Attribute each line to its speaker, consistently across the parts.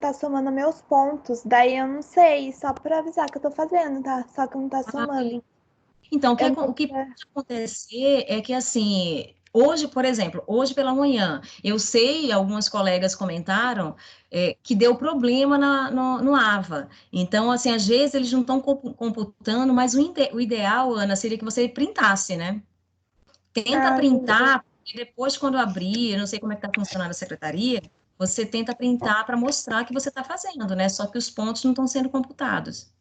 Speaker 1: tá somando meus pontos. Daí eu não sei, só pra avisar que eu tô fazendo, tá? Só que não tá somando.
Speaker 2: Então,
Speaker 1: Eu
Speaker 2: o
Speaker 1: não
Speaker 2: que
Speaker 1: sei.
Speaker 2: pode acontecer é que, assim, hoje, por exemplo, hoje pela manhã, eu sei, algumas colegas comentaram, que deu problema no AVA. Então, assim, às vezes eles não estão computando, mas o ideal, Ana, seria que você printasse, né? Tenta
Speaker 1: Ah, entendi.
Speaker 2: printar, e depois, quando abrir, eu não sei como é que está funcionando a secretaria, você tenta printar para mostrar que você está fazendo, né? Só que os pontos não estão sendo computados.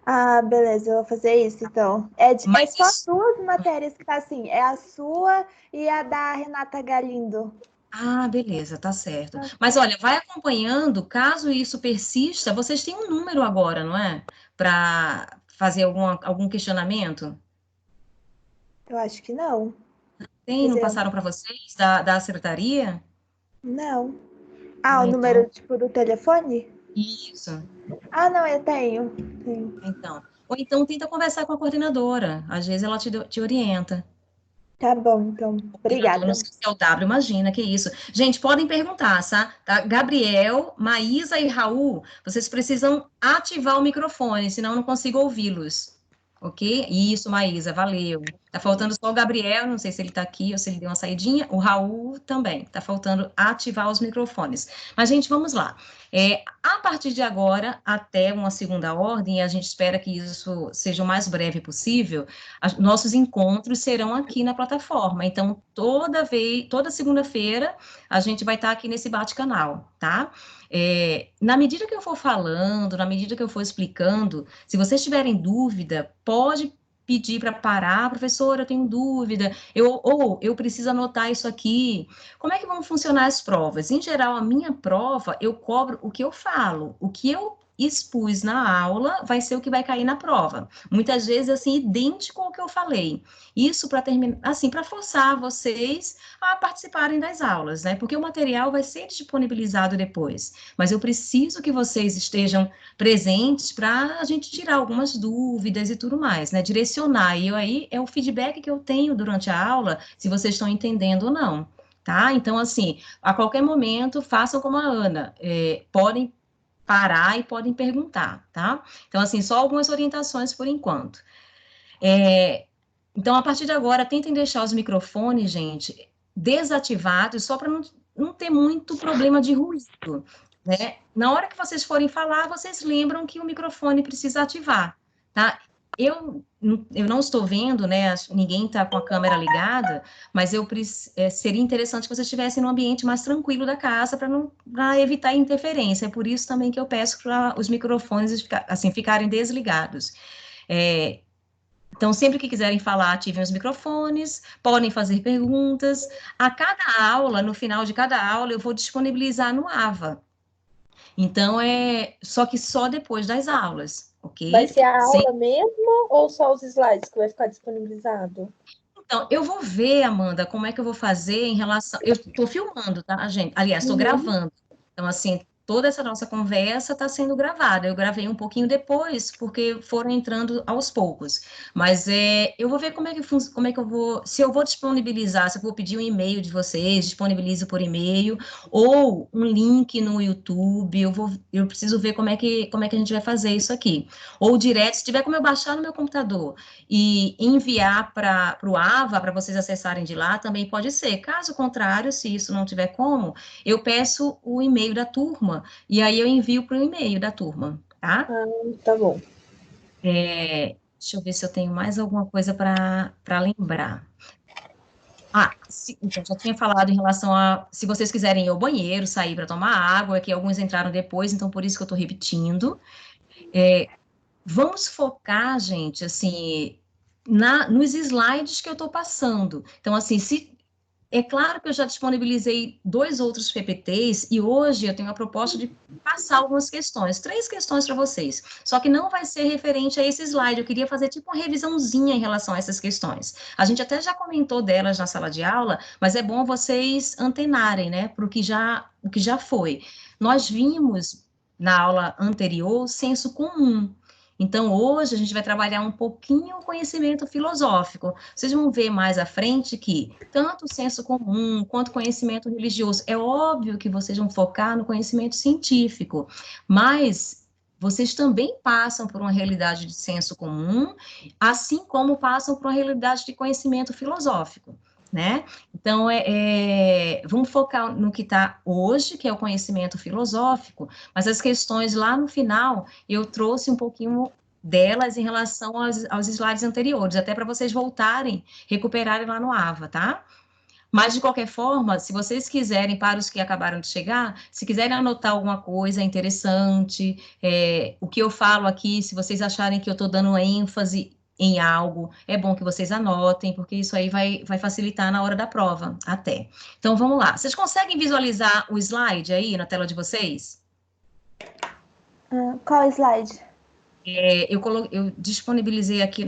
Speaker 1: Ah, beleza, eu vou fazer isso então. É
Speaker 2: Mas
Speaker 1: só
Speaker 2: isso.
Speaker 1: duas matérias que tá assim, é a sua e a da Renata Galindo.
Speaker 2: Ah, beleza, tá certo. Mas olha, vai acompanhando, caso isso persista, vocês têm um número agora, não é? Para fazer algum questionamento?
Speaker 1: Eu acho que não.
Speaker 2: Tem,
Speaker 1: Quer
Speaker 2: não
Speaker 1: dizer,
Speaker 2: passaram para vocês da secretaria?
Speaker 1: não. Ah,
Speaker 2: Ah,
Speaker 1: o
Speaker 2: então,
Speaker 1: número tipo do telefone?
Speaker 2: isso.
Speaker 1: Ah, não, eu tenho. Tenho.
Speaker 2: Então. Ou então tenta conversar com a coordenadora, às vezes ela te orienta.
Speaker 1: Tá bom, então.
Speaker 2: Coordenador, não
Speaker 1: Obrigada.
Speaker 2: sei se é o W, imagina, que isso. Gente, podem perguntar, tá? Gabriel, Maísa e Raul, vocês precisam ativar o microfone, senão eu não consigo ouvi-los. Ok? Isso, Maísa, valeu. Tá faltando só o Gabriel, não sei se ele tá aqui ou se ele deu uma saidinha. O Raul também. Tá faltando ativar os microfones. Mas, gente, vamos lá. A partir de agora, até uma segunda ordem, e a gente espera que isso seja o mais breve possível, nossos encontros serão aqui na plataforma. Então, toda segunda-feira, a gente vai estar aqui nesse bate-canal, tá? Na medida que eu for falando, na medida que eu for explicando, se vocês tiverem dúvida, pode pedir para parar, professora, eu tenho dúvida, ou eu preciso anotar isso aqui. Como é que vão funcionar as provas? Em geral, a minha prova, eu cobro o que eu falo, o que eu expus na aula vai ser o que vai cair na prova. Muitas vezes, assim, idêntico ao que eu falei. Isso para terminar, assim, para forçar vocês a participarem das aulas, né? Porque o material vai ser disponibilizado depois. Mas eu preciso que vocês estejam presentes para a gente tirar algumas dúvidas e tudo mais, né? Direcionar. E aí é o feedback que eu tenho durante a aula, se vocês estão entendendo ou não. Tá? Então, assim, a qualquer momento, façam como a Ana, podem parar e podem perguntar, tá? Então, assim, só algumas orientações por enquanto. Então, a partir de agora, tentem deixar os microfones, gente, desativados, só para não ter muito problema de ruído, né? Na hora que vocês forem falar, vocês lembram que o microfone precisa ativar, tá? Eu não estou vendo, né? Ninguém está com a câmera ligada, mas seria interessante que vocês estivessem num ambiente mais tranquilo da casa para evitar interferência. É por isso também que eu peço para os microfones assim, ficarem desligados. É, então, sempre que quiserem falar, ativem os microfones, podem fazer perguntas. A cada aula, no final de cada aula, eu vou disponibilizar no AVA. Então, só que só depois das aulas,
Speaker 1: Vai
Speaker 2: ok?
Speaker 1: ser a
Speaker 2: Sem
Speaker 1: aula mesmo ou só os slides que vai ficar disponibilizado?
Speaker 2: Então, eu vou ver, Amanda, como é que eu vou fazer em relação. Eu estou filmando, tá, gente? Aliás, estou
Speaker 1: Uhum.
Speaker 2: gravando. Então, assim, toda essa nossa conversa está sendo gravada. Eu gravei um pouquinho depois, porque foram entrando aos poucos. Mas eu vou ver como é que eu vou. Se eu vou disponibilizar, se eu vou pedir um e-mail de vocês, disponibilizo por e-mail, ou um link no YouTube. Eu preciso ver como é que a gente vai fazer isso aqui. Ou direto, se tiver como eu baixar no meu computador e enviar para o AVA, para vocês acessarem de lá, também pode ser. Caso contrário, se isso não tiver como, eu peço o e-mail da turma, e aí eu envio para o e-mail da turma, tá?
Speaker 1: Ah, tá bom.
Speaker 2: Deixa eu ver se eu tenho mais alguma coisa para lembrar. Então, já tinha falado em relação a se vocês quiserem ir ao banheiro, sair para tomar água, que alguns entraram depois, então por isso que eu estou repetindo. Vamos focar, gente, assim, nos slides que eu estou passando. Então, assim, é claro que eu já disponibilizei 2 outros PPTs e hoje eu tenho a proposta de passar algumas questões, 3 questões para vocês. Só que não vai ser referente a esse slide. Eu queria fazer tipo uma revisãozinha em relação a essas questões. A gente até já comentou delas na sala de aula, mas é bom vocês antenarem, né, para o que já foi. Nós vimos na aula anterior o senso comum. Então, hoje a gente vai trabalhar um pouquinho o conhecimento filosófico. Vocês vão ver mais à frente que tanto o senso comum quanto o conhecimento religioso, é óbvio que vocês vão focar no conhecimento científico, mas vocês também passam por uma realidade de senso comum, assim como passam por uma realidade de conhecimento filosófico, né? Então, vamos focar no que está hoje, que é o conhecimento filosófico, mas as questões lá no final, eu trouxe um pouquinho delas em relação aos slides anteriores, até para vocês voltarem, recuperarem lá no AVA, tá? Mas, de qualquer forma, se vocês quiserem, para os que acabaram de chegar, se quiserem anotar alguma coisa interessante, o que eu falo aqui, se vocês acharem que eu estou dando ênfase em algo, é bom que vocês anotem, porque isso aí vai facilitar na hora da prova, até. Então, vamos lá. Vocês conseguem visualizar o slide aí na tela de vocês?
Speaker 1: Qual slide?
Speaker 2: Eu disponibilizei aqui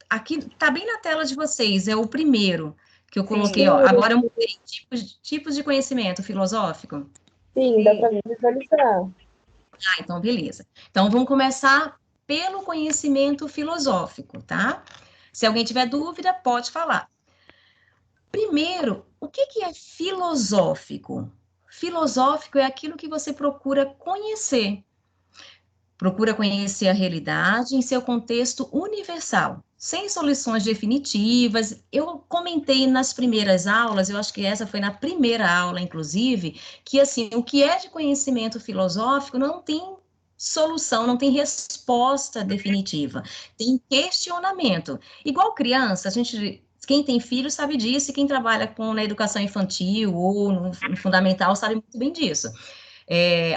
Speaker 2: aqui, está bem na tela de vocês, é o primeiro que eu coloquei, ó. Agora eu mudei tipos de conhecimento filosófico.
Speaker 3: Sim, dá para visualizar.
Speaker 2: Ah, então beleza. Então vamos começar pelo conhecimento filosófico, tá? Se alguém tiver dúvida, pode falar. Primeiro, o que é filosófico? Filosófico é aquilo que você procura conhecer. Procura conhecer a realidade em seu contexto universal, sem soluções definitivas. Eu comentei nas primeiras aulas, eu acho que essa foi na primeira aula, inclusive, que assim, o que é de conhecimento filosófico não tem solução, não tem resposta definitiva, tem questionamento. Igual criança, quem tem filho sabe disso, e quem trabalha na educação infantil ou no fundamental sabe muito bem disso.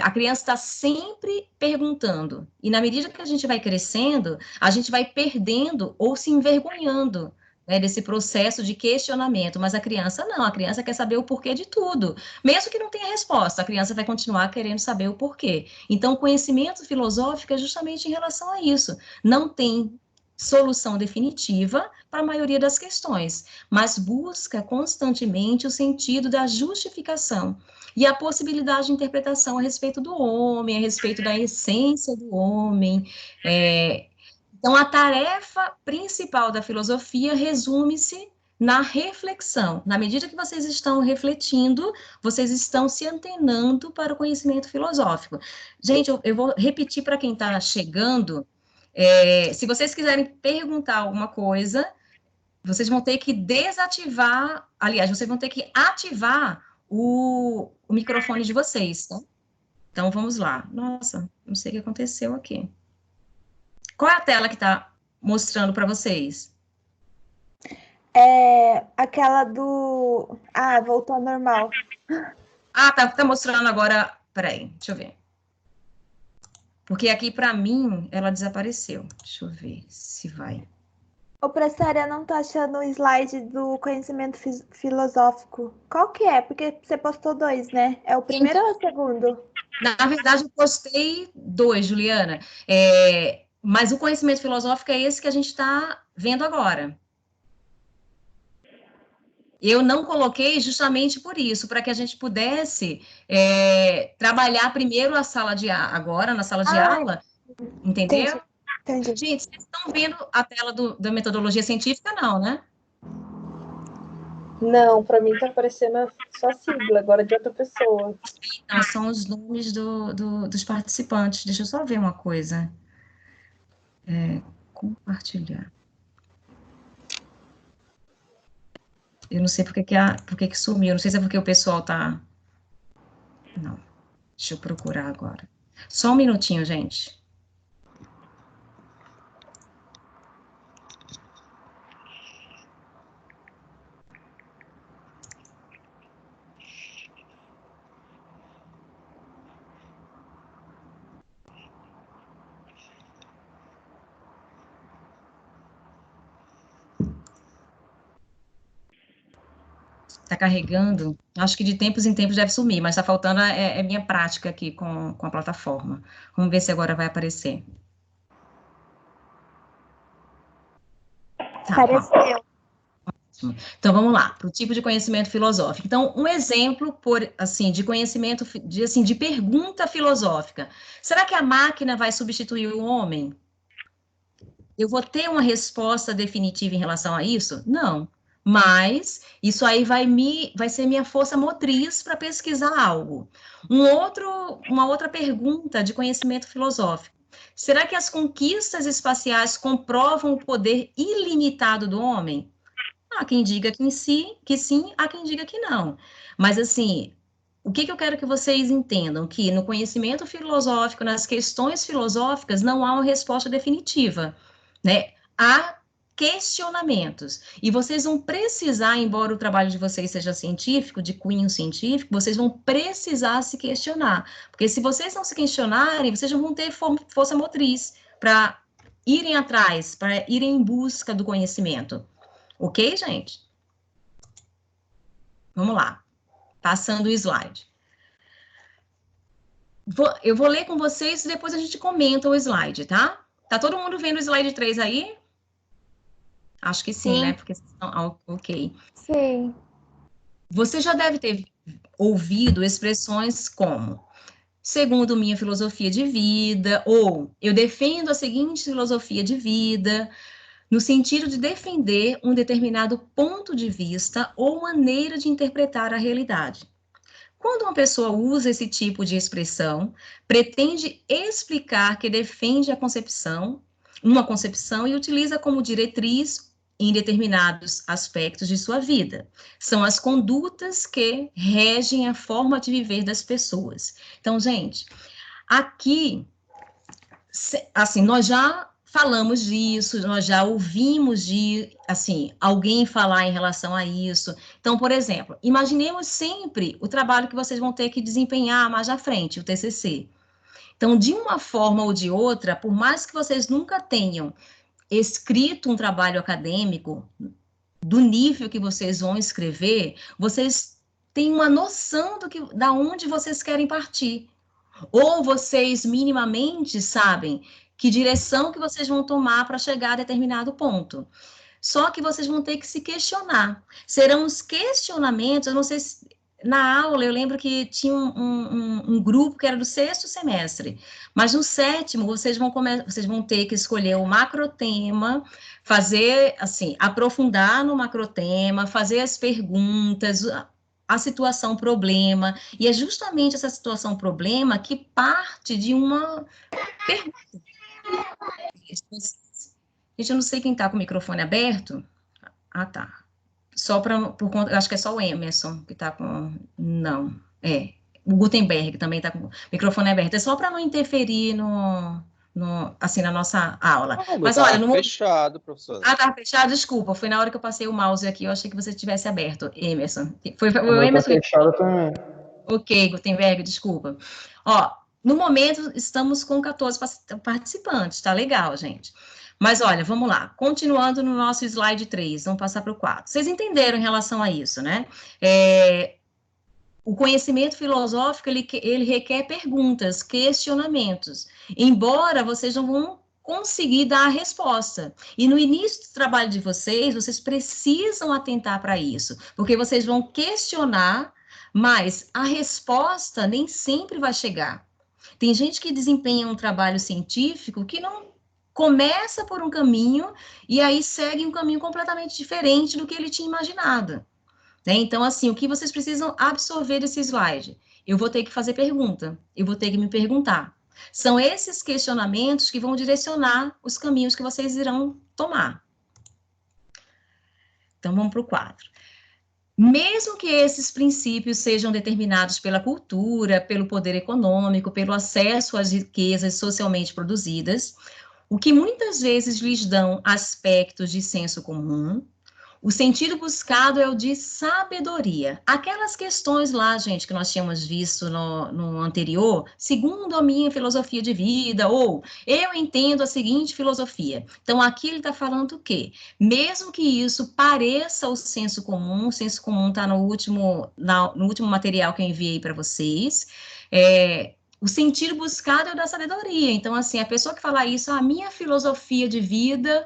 Speaker 2: A criança está sempre perguntando, e na medida que a gente vai crescendo, a gente vai perdendo ou se envergonhando, né, desse processo de questionamento, mas a criança não, a criança quer saber o porquê de tudo, mesmo que não tenha resposta, a criança vai continuar querendo saber o porquê. Então, o conhecimento filosófico é justamente em relação a isso, não tem solução definitiva para a maioria das questões, mas busca constantemente o sentido da justificação e a possibilidade de interpretação a respeito do homem, a respeito da essência do homem. Então, a tarefa principal da filosofia resume-se na reflexão. Na medida que vocês estão refletindo, vocês estão se antenando para o conhecimento filosófico. Gente, eu vou repetir para quem está chegando. Se vocês quiserem perguntar alguma coisa, vocês vão ter que desativar, aliás, vocês vão ter que ativar o microfone de vocês, tá? Então, vamos lá. Nossa, não sei o que aconteceu aqui. Qual é a tela que está mostrando para vocês?
Speaker 1: É aquela do... Ah, voltou ao normal.
Speaker 2: Ah, tá mostrando agora... Peraí, deixa eu ver. Porque aqui, para mim, ela desapareceu. Deixa eu ver se vai.
Speaker 1: Ô, professora, eu não tô achando o slide do conhecimento filosófico. Qual que é? Porque você postou 2, né? É o primeiro ou o segundo?
Speaker 2: Na verdade, eu postei 2, Juliana. Mas o conhecimento filosófico é esse que a gente está vendo agora. Eu não coloquei justamente por isso, para que a gente pudesse trabalhar primeiro a sala de aula, agora na sala de aula, entendeu?
Speaker 1: Entendi.
Speaker 2: Gente, vocês estão vendo a tela da metodologia científica, não, né?
Speaker 3: Não, para mim está aparecendo só a sigla, agora de outra pessoa.
Speaker 2: Não, são os nomes dos participantes. Deixa eu só ver uma coisa. Compartilhar. Eu não sei por que sumiu. Não sei se é porque o pessoal tá... Não. Deixa eu procurar agora. Só um minutinho, gente. Está carregando. Acho que de tempos em tempos deve sumir, mas está faltando minha prática aqui com a plataforma. Vamos ver se agora vai aparecer. Tá,
Speaker 1: Apareceu.
Speaker 2: Ótimo. Então, vamos lá, para o tipo de conhecimento filosófico. Então, um exemplo, de conhecimento, de pergunta filosófica. Será que a máquina vai substituir o homem? Eu vou ter uma resposta definitiva em relação a isso? Não. Mas isso aí vai ser minha força motriz para pesquisar algo. Uma outra pergunta de conhecimento filosófico. Será que as conquistas espaciais comprovam o poder ilimitado do homem? Há quem diga que sim, há quem diga que não. Mas, assim, o que eu quero que vocês entendam? Que no conhecimento filosófico, nas questões filosóficas, não há uma resposta definitiva, né? Há questionamentos. E vocês vão precisar, embora o trabalho de vocês seja científico, de cunho científico, vocês vão precisar se questionar. Porque se vocês não se questionarem, vocês não vão ter força motriz para irem atrás, para irem em busca do conhecimento. Ok, gente? Vamos lá. Passando o slide. Eu vou ler com vocês e depois a gente comenta o slide, tá? Tá todo mundo vendo o slide 3 aí? Acho que sim, né? Porque ok.
Speaker 1: Sim.
Speaker 2: Você já deve ter ouvido expressões como segundo minha filosofia de vida, ou eu defendo a seguinte filosofia de vida, no sentido de defender um determinado ponto de vista ou maneira de interpretar a realidade. Quando uma pessoa usa esse tipo de expressão, pretende explicar que defende uma concepção e utiliza como diretriz em determinados aspectos de sua vida. São as condutas que regem a forma de viver das pessoas. Então, gente, aqui, assim, nós já falamos disso, nós já ouvimos alguém falar em relação a isso. Então, por exemplo, imaginemos sempre o trabalho que vocês vão ter que desempenhar mais à frente, o TCC. Então, de uma forma ou de outra, por mais que vocês nunca tenham escrito um trabalho acadêmico do nível que vocês vão escrever, vocês têm uma noção da onde vocês querem partir. Ou vocês minimamente sabem que direção que vocês vão tomar para chegar a determinado ponto. Só que vocês vão ter que se questionar. Serão os questionamentos, eu não sei se na aula eu lembro que tinha um grupo que era do 6º semestre, mas no 7º vocês vão ter que escolher o macrotema, fazer, assim, aprofundar no macrotema, fazer as perguntas, a situação problema, e é justamente essa situação problema que parte de uma pergunta. Gente, eu não sei quem está com o microfone aberto. Ah, tá. Só por conta, eu acho que é só o Emerson que está com... Não, o Gutenberg também está com o microfone aberto. É só para não interferir assim, na nossa aula. Mas olha,
Speaker 4: no fechado, professor.
Speaker 2: Ah, tá fechado, desculpa. Foi na hora que eu passei o mouse aqui, eu achei que você tivesse aberto, Emerson. Foi o Emerson.
Speaker 5: Tá fechado também.
Speaker 2: Ok, Gutenberg, desculpa. Ó, no momento estamos com 14 participantes, tá legal, gente. Mas olha, vamos lá. Continuando no nosso slide 3, vamos passar para o 4. Vocês entenderam em relação a isso, né? O conhecimento filosófico, ele requer perguntas, questionamentos. Embora vocês não vão conseguir dar a resposta. E no início do trabalho de vocês precisam atentar para isso, porque vocês vão questionar, mas a resposta nem sempre vai chegar. Tem gente que desempenha um trabalho científico que não começa por um caminho e aí segue um caminho completamente diferente do que ele tinha imaginado. Né? Então, assim, o que vocês precisam absorver desse slide? Eu vou ter que fazer pergunta, eu vou ter que me perguntar. São esses questionamentos que vão direcionar os caminhos que vocês irão tomar. Então, vamos para o 4. Mesmo que esses princípios sejam determinados pela cultura, pelo poder econômico, pelo acesso às riquezas socialmente produzidas, o que muitas vezes lhes dão aspectos de senso comum, o sentido buscado é o de sabedoria. Aquelas questões lá, gente, que nós tínhamos visto no anterior, segundo a minha filosofia de vida, ou eu entendo a seguinte filosofia. Então, aqui ele está falando o quê? Mesmo que isso pareça o senso comum está no último material que eu enviei para vocês, o sentido buscado é o da sabedoria. Então, assim, a pessoa que fala isso, a minha filosofia de vida...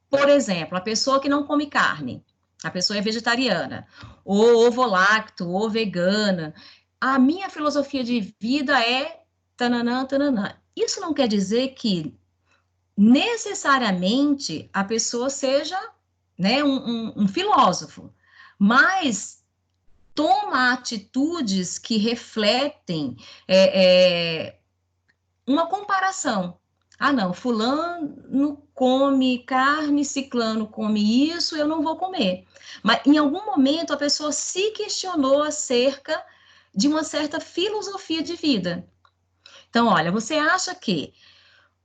Speaker 2: Por exemplo, a pessoa que não come carne, A pessoa é vegetariana, ou ovo-lacto, ou vegana. A minha filosofia de vida é tananã, tananã. Isso não quer dizer que necessariamente a pessoa seja, né, um filósofo, mas toma atitudes que refletem uma comparação. Ah, não, fulano come carne, ciclano come isso, eu não vou comer. Mas em algum momento a pessoa se questionou acerca de uma certa filosofia de vida. Então, olha, você acha que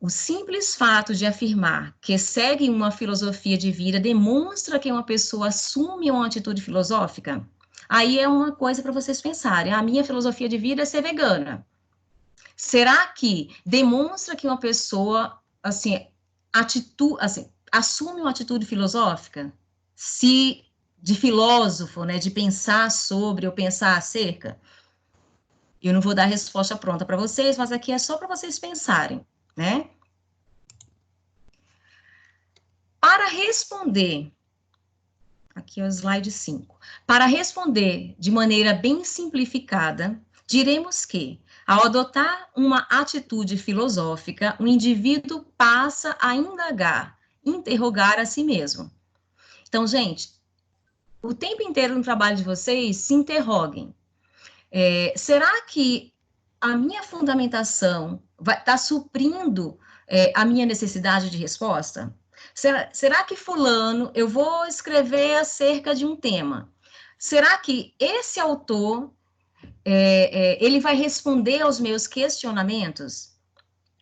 Speaker 2: o simples fato de afirmar que segue uma filosofia de vida demonstra que uma pessoa assume uma atitude filosófica? Aí é uma coisa para vocês pensarem. A minha filosofia de vida é ser vegana. Será que demonstra que uma pessoa, assim, assume uma atitude filosófica? Se de filósofo, né, de pensar sobre ou pensar acerca? Eu não vou dar a resposta pronta para vocês, mas aqui é só para vocês pensarem, né? Para responder, aqui é o slide 5. Para responder de maneira bem simplificada, diremos que, ao adotar uma atitude filosófica, o indivíduo passa a indagar, interrogar a si mesmo. Então, gente, o tempo inteiro no trabalho de vocês, se interroguem. Será que a minha fundamentação está suprindo a minha necessidade de resposta? Será que fulano, eu vou escrever acerca de um tema? Será que esse autor, ele vai responder aos meus questionamentos?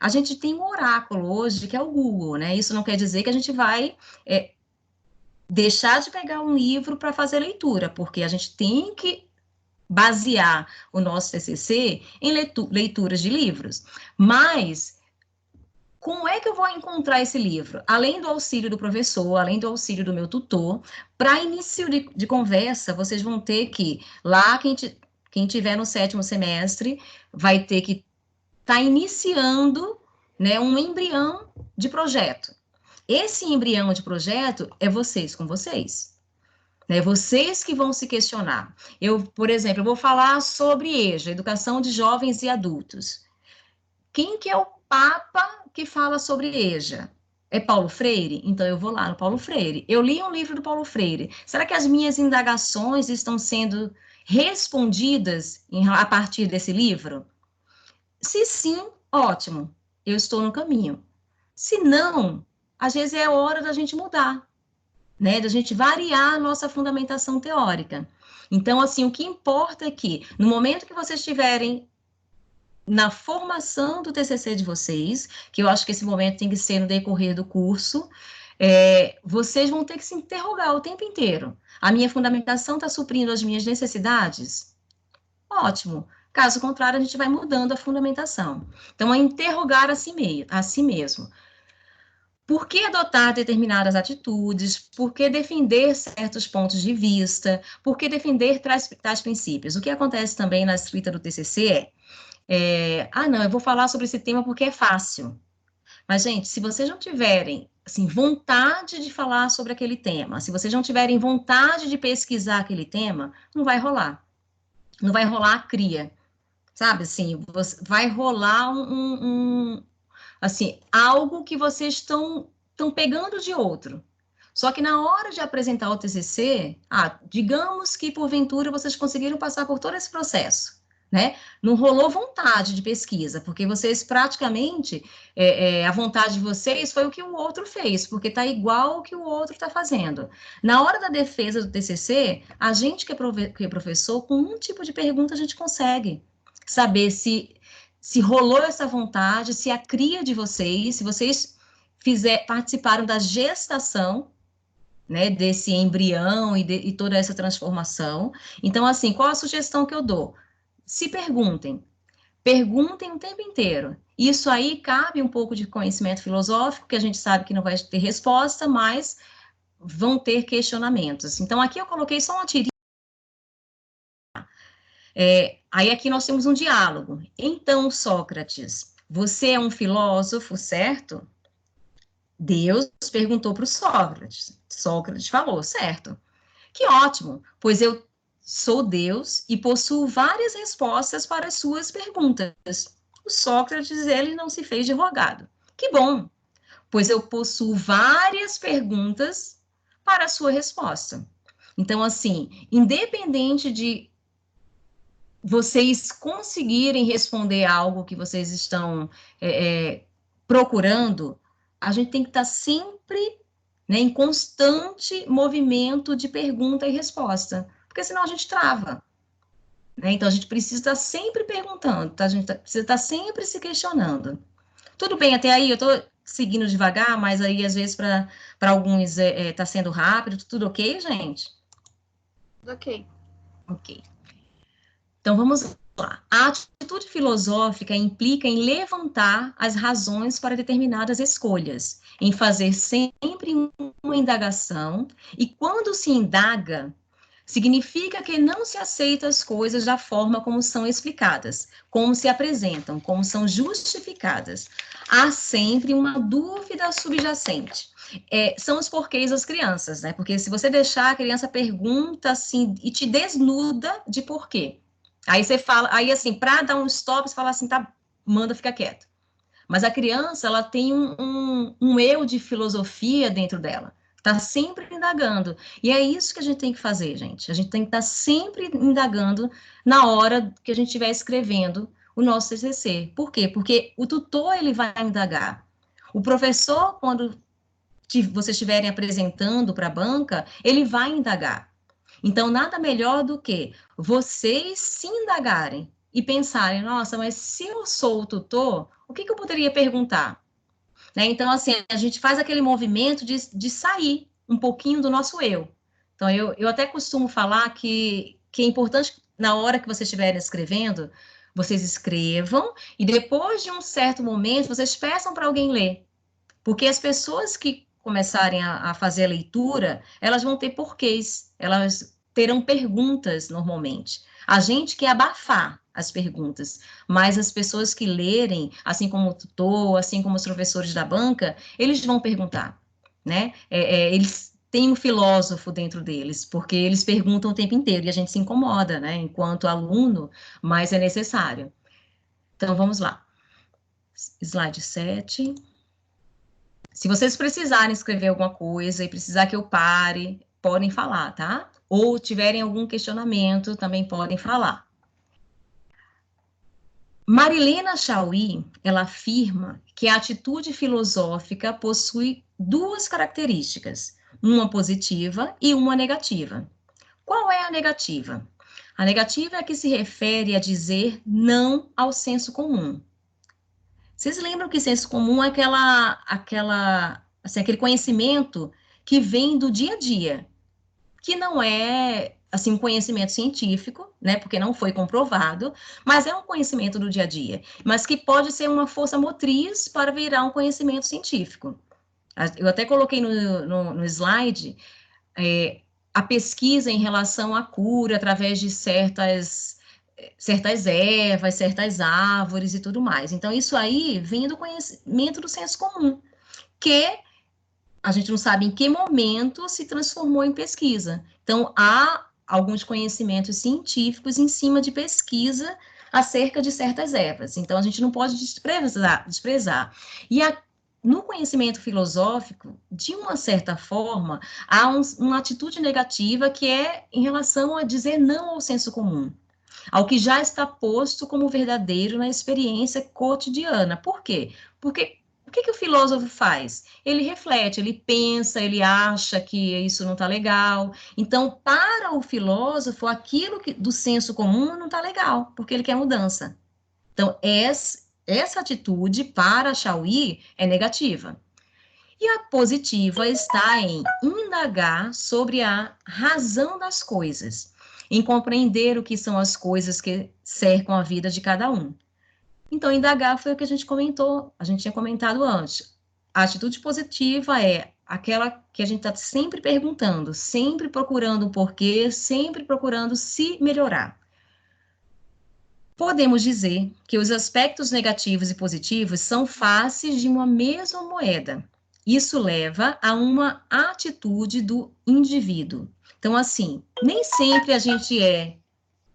Speaker 2: A gente tem um oráculo hoje, que é o Google, né? Isso não quer dizer que a gente vai deixar de pegar um livro para fazer leitura, porque a gente tem que basear o nosso TCC em leituras de livros. Mas como é que eu vou encontrar esse livro? Além do auxílio do professor, além do auxílio do meu tutor, para início de conversa, vocês vão ter que, lá, quem tiver no 7º semestre, vai ter que estar iniciando, né, um embrião de projeto. Esse embrião de projeto é vocês com vocês. Né, vocês que vão se questionar. Eu, por exemplo, eu vou falar sobre EJA, Educação de Jovens e Adultos. Quem que é o Papa que fala sobre EJA? É Paulo Freire? Então eu vou lá no Paulo Freire. Eu li um livro do Paulo Freire. Será que as minhas indagações estão sendo respondidas a partir desse livro? Se sim, ótimo, eu estou no caminho. Se não, às vezes é hora da gente mudar, né, da gente variar a nossa fundamentação teórica. Então, assim, o que importa é que, no momento que vocês estiverem na formação do TCC de vocês, que eu acho que esse momento tem que ser no decorrer do curso, vocês vão ter que se interrogar o tempo inteiro. A minha fundamentação está suprindo as minhas necessidades? Ótimo. Caso contrário, a gente vai mudando a fundamentação. Então, é interrogar a si mesmo. Por que adotar determinadas atitudes? Por que defender certos pontos de vista? Por que defender tais princípios? O que acontece também na escrita do TCC não, eu vou falar sobre esse tema porque é fácil. Mas, gente, se vocês não tiverem, assim, vontade de falar sobre aquele tema, se vocês não tiverem vontade de pesquisar aquele tema, não vai rolar. Não vai rolar a cria, sabe? Assim, vai rolar assim, algo que vocês estão pegando de outro. Só que na hora de apresentar o TCC, digamos que porventura vocês conseguiram passar por todo esse processo, né? Não rolou vontade de pesquisa, porque vocês praticamente, a vontade de vocês foi o que o outro fez, porque está igual o que o outro está fazendo. Na hora da defesa do TCC, a gente que é professor, com um tipo de pergunta a gente consegue saber se rolou essa vontade, se a cria de vocês, se vocês participaram da gestação, né, desse embrião e toda essa transformação. Então, assim, qual a sugestão que eu dou? Se perguntem o tempo inteiro. Isso aí cabe um pouco de conhecimento filosófico, que a gente sabe que não vai ter resposta, mas vão ter questionamentos. Então, aqui eu coloquei só uma tirinha. Aí aqui nós temos um diálogo. Então, Sócrates, você é um filósofo, certo? Deus perguntou para o Sócrates. Sócrates falou, certo. Que ótimo, pois eu sou Deus e possuo várias respostas para as suas perguntas. O Sócrates, ele não se fez de rogado. Que bom, pois eu possuo várias perguntas para a sua resposta. Então, assim, independente de vocês conseguirem responder algo que vocês estão procurando, a gente tem que estar sempre, né, em constante movimento de pergunta e resposta, porque senão a gente trava. Né? Então, a gente precisa estar sempre perguntando, tá? A gente precisa estar sempre se questionando. Tudo bem até aí? Eu estou seguindo devagar, mas aí, às vezes, para alguns está sendo rápido. Tudo ok, gente?
Speaker 1: Ok.
Speaker 2: Ok. Então, vamos lá. A atitude filosófica implica em levantar as razões para determinadas escolhas, em fazer sempre uma indagação, e quando se indaga, significa que não se aceita as coisas da forma como são explicadas, como se apresentam, como são justificadas. Há sempre uma dúvida subjacente. São os porquês das crianças, né? Porque se você deixar, a criança pergunta assim e te desnuda de porquê. Aí você fala, aí assim, para dar um stop, você fala assim, tá, manda ficar quieto. Mas a criança, ela tem um eu de filosofia dentro dela. Está sempre indagando. E é isso que a gente tem que fazer, gente. A gente tem que estar sempre indagando na hora que a gente estiver escrevendo o nosso TCC. Por quê? Porque o tutor, ele vai indagar. O professor, quando vocês estiverem apresentando para a banca, ele vai indagar. Então, nada melhor do que vocês se indagarem e pensarem, nossa, mas se eu sou o tutor, o que eu poderia perguntar? Né? Então, assim, a gente faz aquele movimento de sair um pouquinho do nosso eu. Então, eu até costumo falar que é importante, na hora que vocês estiverem escrevendo, vocês escrevam e depois de um certo momento, vocês peçam para alguém ler. Porque as pessoas que começarem a fazer a leitura, elas vão ter porquês, elas terão perguntas normalmente. A gente quer abafar as perguntas, mas as pessoas que lerem, assim como o tutor, assim como os professores da banca, eles vão perguntar, né? Eles têm um filósofo dentro deles, porque eles perguntam o tempo inteiro e a gente se incomoda, né? Enquanto aluno, mas é necessário. Então, vamos lá. Slide 7. Se vocês precisarem escrever alguma coisa e precisar que eu pare, podem falar, tá? Ou tiverem algum questionamento, também podem falar. Marilena Chauí, ela afirma que a atitude filosófica possui duas características, uma positiva e uma negativa. Qual é a negativa? A negativa é a que se refere a dizer não ao senso comum. Vocês lembram que senso comum é aquele conhecimento que vem do dia a dia, que não é assim um conhecimento científico, né? Porque não foi comprovado, mas é um conhecimento do dia a dia, mas que pode ser uma força motriz para virar um conhecimento científico. Eu até coloquei no slide a pesquisa em relação à cura através de certas ervas, certas árvores e tudo mais. Então, isso aí vem do conhecimento do senso comum, que a gente não sabe em que momento se transformou em pesquisa. Então, há alguns conhecimentos científicos em cima de pesquisa acerca de certas ervas. Então, a gente não pode desprezar. E no conhecimento filosófico, de uma certa forma, há uma atitude negativa que é em relação a dizer não ao senso comum, ao que já está posto como verdadeiro na experiência cotidiana. Por quê? Porque o que o filósofo faz? Ele reflete, ele pensa, ele acha que isso não está legal. Então, para o filósofo, aquilo do senso comum não está legal, porque ele quer mudança. Então, essa atitude para Chauí é negativa. E a positiva está em indagar sobre a razão das coisas, em compreender o que são as coisas que cercam a vida de cada um. Então, indagar foi o que a gente comentou, a gente tinha comentado antes. A atitude positiva é aquela que a gente está sempre perguntando, sempre procurando um porquê, sempre procurando se melhorar. Podemos dizer que os aspectos negativos e positivos são faces de uma mesma moeda. Isso leva a uma atitude do indivíduo. Então, assim, nem sempre a gente é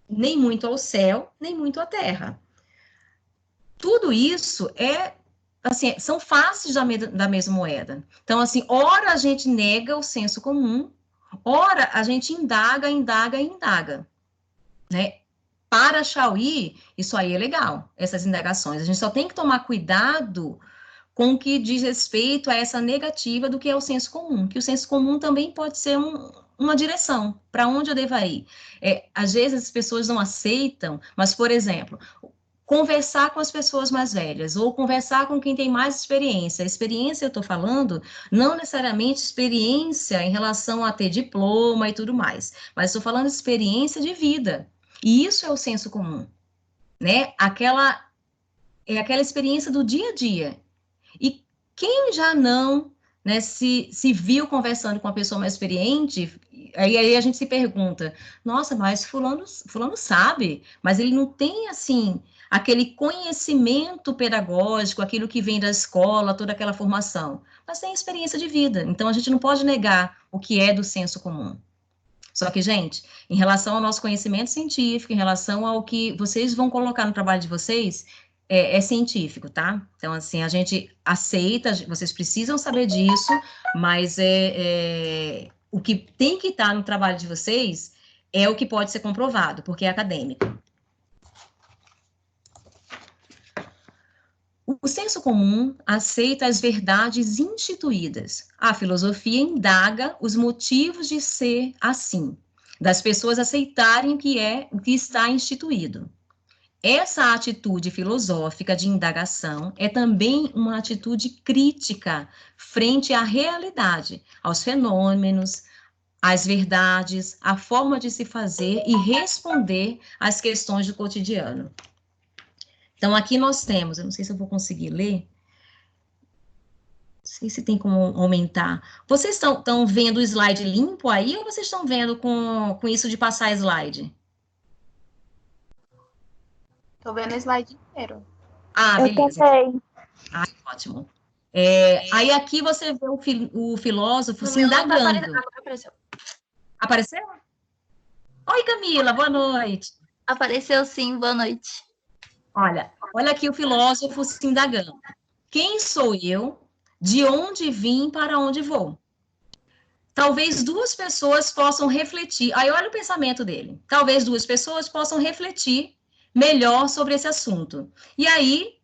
Speaker 2: nem muito ao céu, nem muito à terra. Tudo isso assim, são faces da mesma moeda. Então, assim, ora a gente nega o senso comum, ora a gente indaga, né? Para Chauí, isso aí é legal, essas indagações. A gente só tem que tomar cuidado com o que diz respeito a essa negativa do que é o senso comum, que o senso comum também pode ser uma direção, para onde eu devo ir. Às vezes as pessoas não aceitam, mas, por exemplo, conversar com as pessoas mais velhas, ou conversar com quem tem mais experiência. Experiência, eu estou falando, não necessariamente experiência em relação a ter diploma e tudo mais, mas estou falando experiência de vida. E isso é o senso comum, né? Aquela experiência do dia a dia. E quem já não, né, se viu conversando com uma pessoa mais experiente, aí a gente se pergunta, nossa, mas fulano sabe, mas ele não tem, assim, aquele conhecimento pedagógico, aquilo que vem da escola, toda aquela formação, mas tem experiência de vida, então a gente não pode negar o que é do senso comum. Só que, gente, em relação ao nosso conhecimento científico, em relação ao que vocês vão colocar no trabalho de vocês, é científico, tá? Então, assim, a gente aceita, vocês precisam saber disso, mas o que tem que estar no trabalho de vocês é o que pode ser comprovado, porque é acadêmico. O senso comum aceita as verdades instituídas. A filosofia indaga os motivos de ser assim, das pessoas aceitarem o que está instituído. Essa atitude filosófica de indagação é também uma atitude crítica frente à realidade, aos fenômenos, às verdades, à forma de se fazer e responder às questões do cotidiano. Então, aqui nós temos, eu não sei se eu vou conseguir ler, não sei se tem como aumentar. Vocês estão vendo o slide limpo aí ou vocês estão vendo com isso de passar slide?
Speaker 4: Tô vendo o slide inteiro.
Speaker 2: Ah,
Speaker 1: Eu
Speaker 2: beleza.
Speaker 1: também.
Speaker 2: Ah, ótimo. Aí aqui você vê o filósofo se
Speaker 4: No meu não tá
Speaker 2: indagando.
Speaker 4: aparecendo. Agora apareceu.
Speaker 2: Apareceu? Oi, Camila, boa noite.
Speaker 4: Apareceu sim, boa noite.
Speaker 2: Olha aqui o filósofo se indagando. Quem sou eu? De onde vim, para onde vou? Talvez duas pessoas possam refletir. Aí olha o pensamento dele. Talvez duas pessoas possam refletir melhor sobre esse assunto. E aí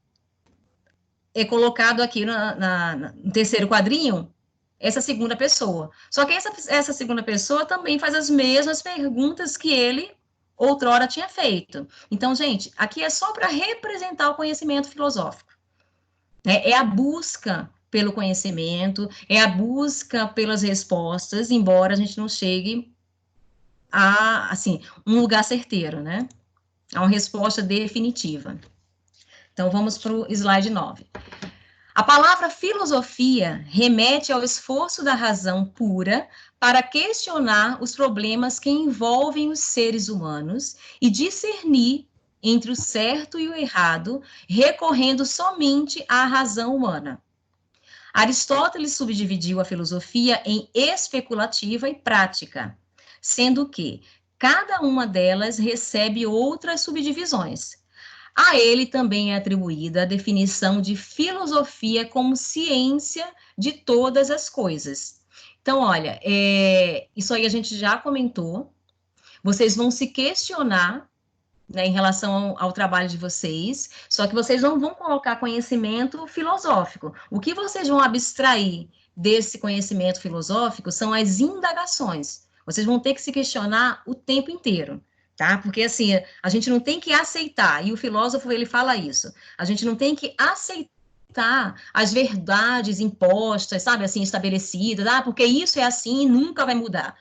Speaker 2: é colocado aqui no terceiro quadrinho essa segunda pessoa. Só que essa segunda pessoa também faz as mesmas perguntas que ele outrora tinha feito. Então, gente, aqui é só para representar o conhecimento filosófico. É a busca pelo conhecimento, é a busca pelas respostas, embora a gente não chegue a, assim, um lugar certeiro, né? A uma resposta definitiva. Então, vamos para o slide 9. A palavra filosofia remete ao esforço da razão pura para questionar os problemas que envolvem os seres humanos e discernir entre o certo e o errado, recorrendo somente à razão humana. Aristóteles subdividiu a filosofia em especulativa e prática, sendo que cada uma delas recebe outras subdivisões. A ele também é atribuída a definição de filosofia como ciência de todas as coisas. Então, olha, isso aí a gente já comentou. Vocês vão se questionar, né, em relação ao trabalho de vocês, só que vocês não vão colocar conhecimento filosófico. O que vocês vão abstrair desse conhecimento filosófico são as indagações. Vocês vão ter que se questionar o tempo inteiro. Tá? Porque, assim, a gente não tem que aceitar, e o filósofo, ele fala isso, a gente não tem que aceitar as verdades impostas, sabe, assim, estabelecidas, porque isso é assim e nunca vai mudar,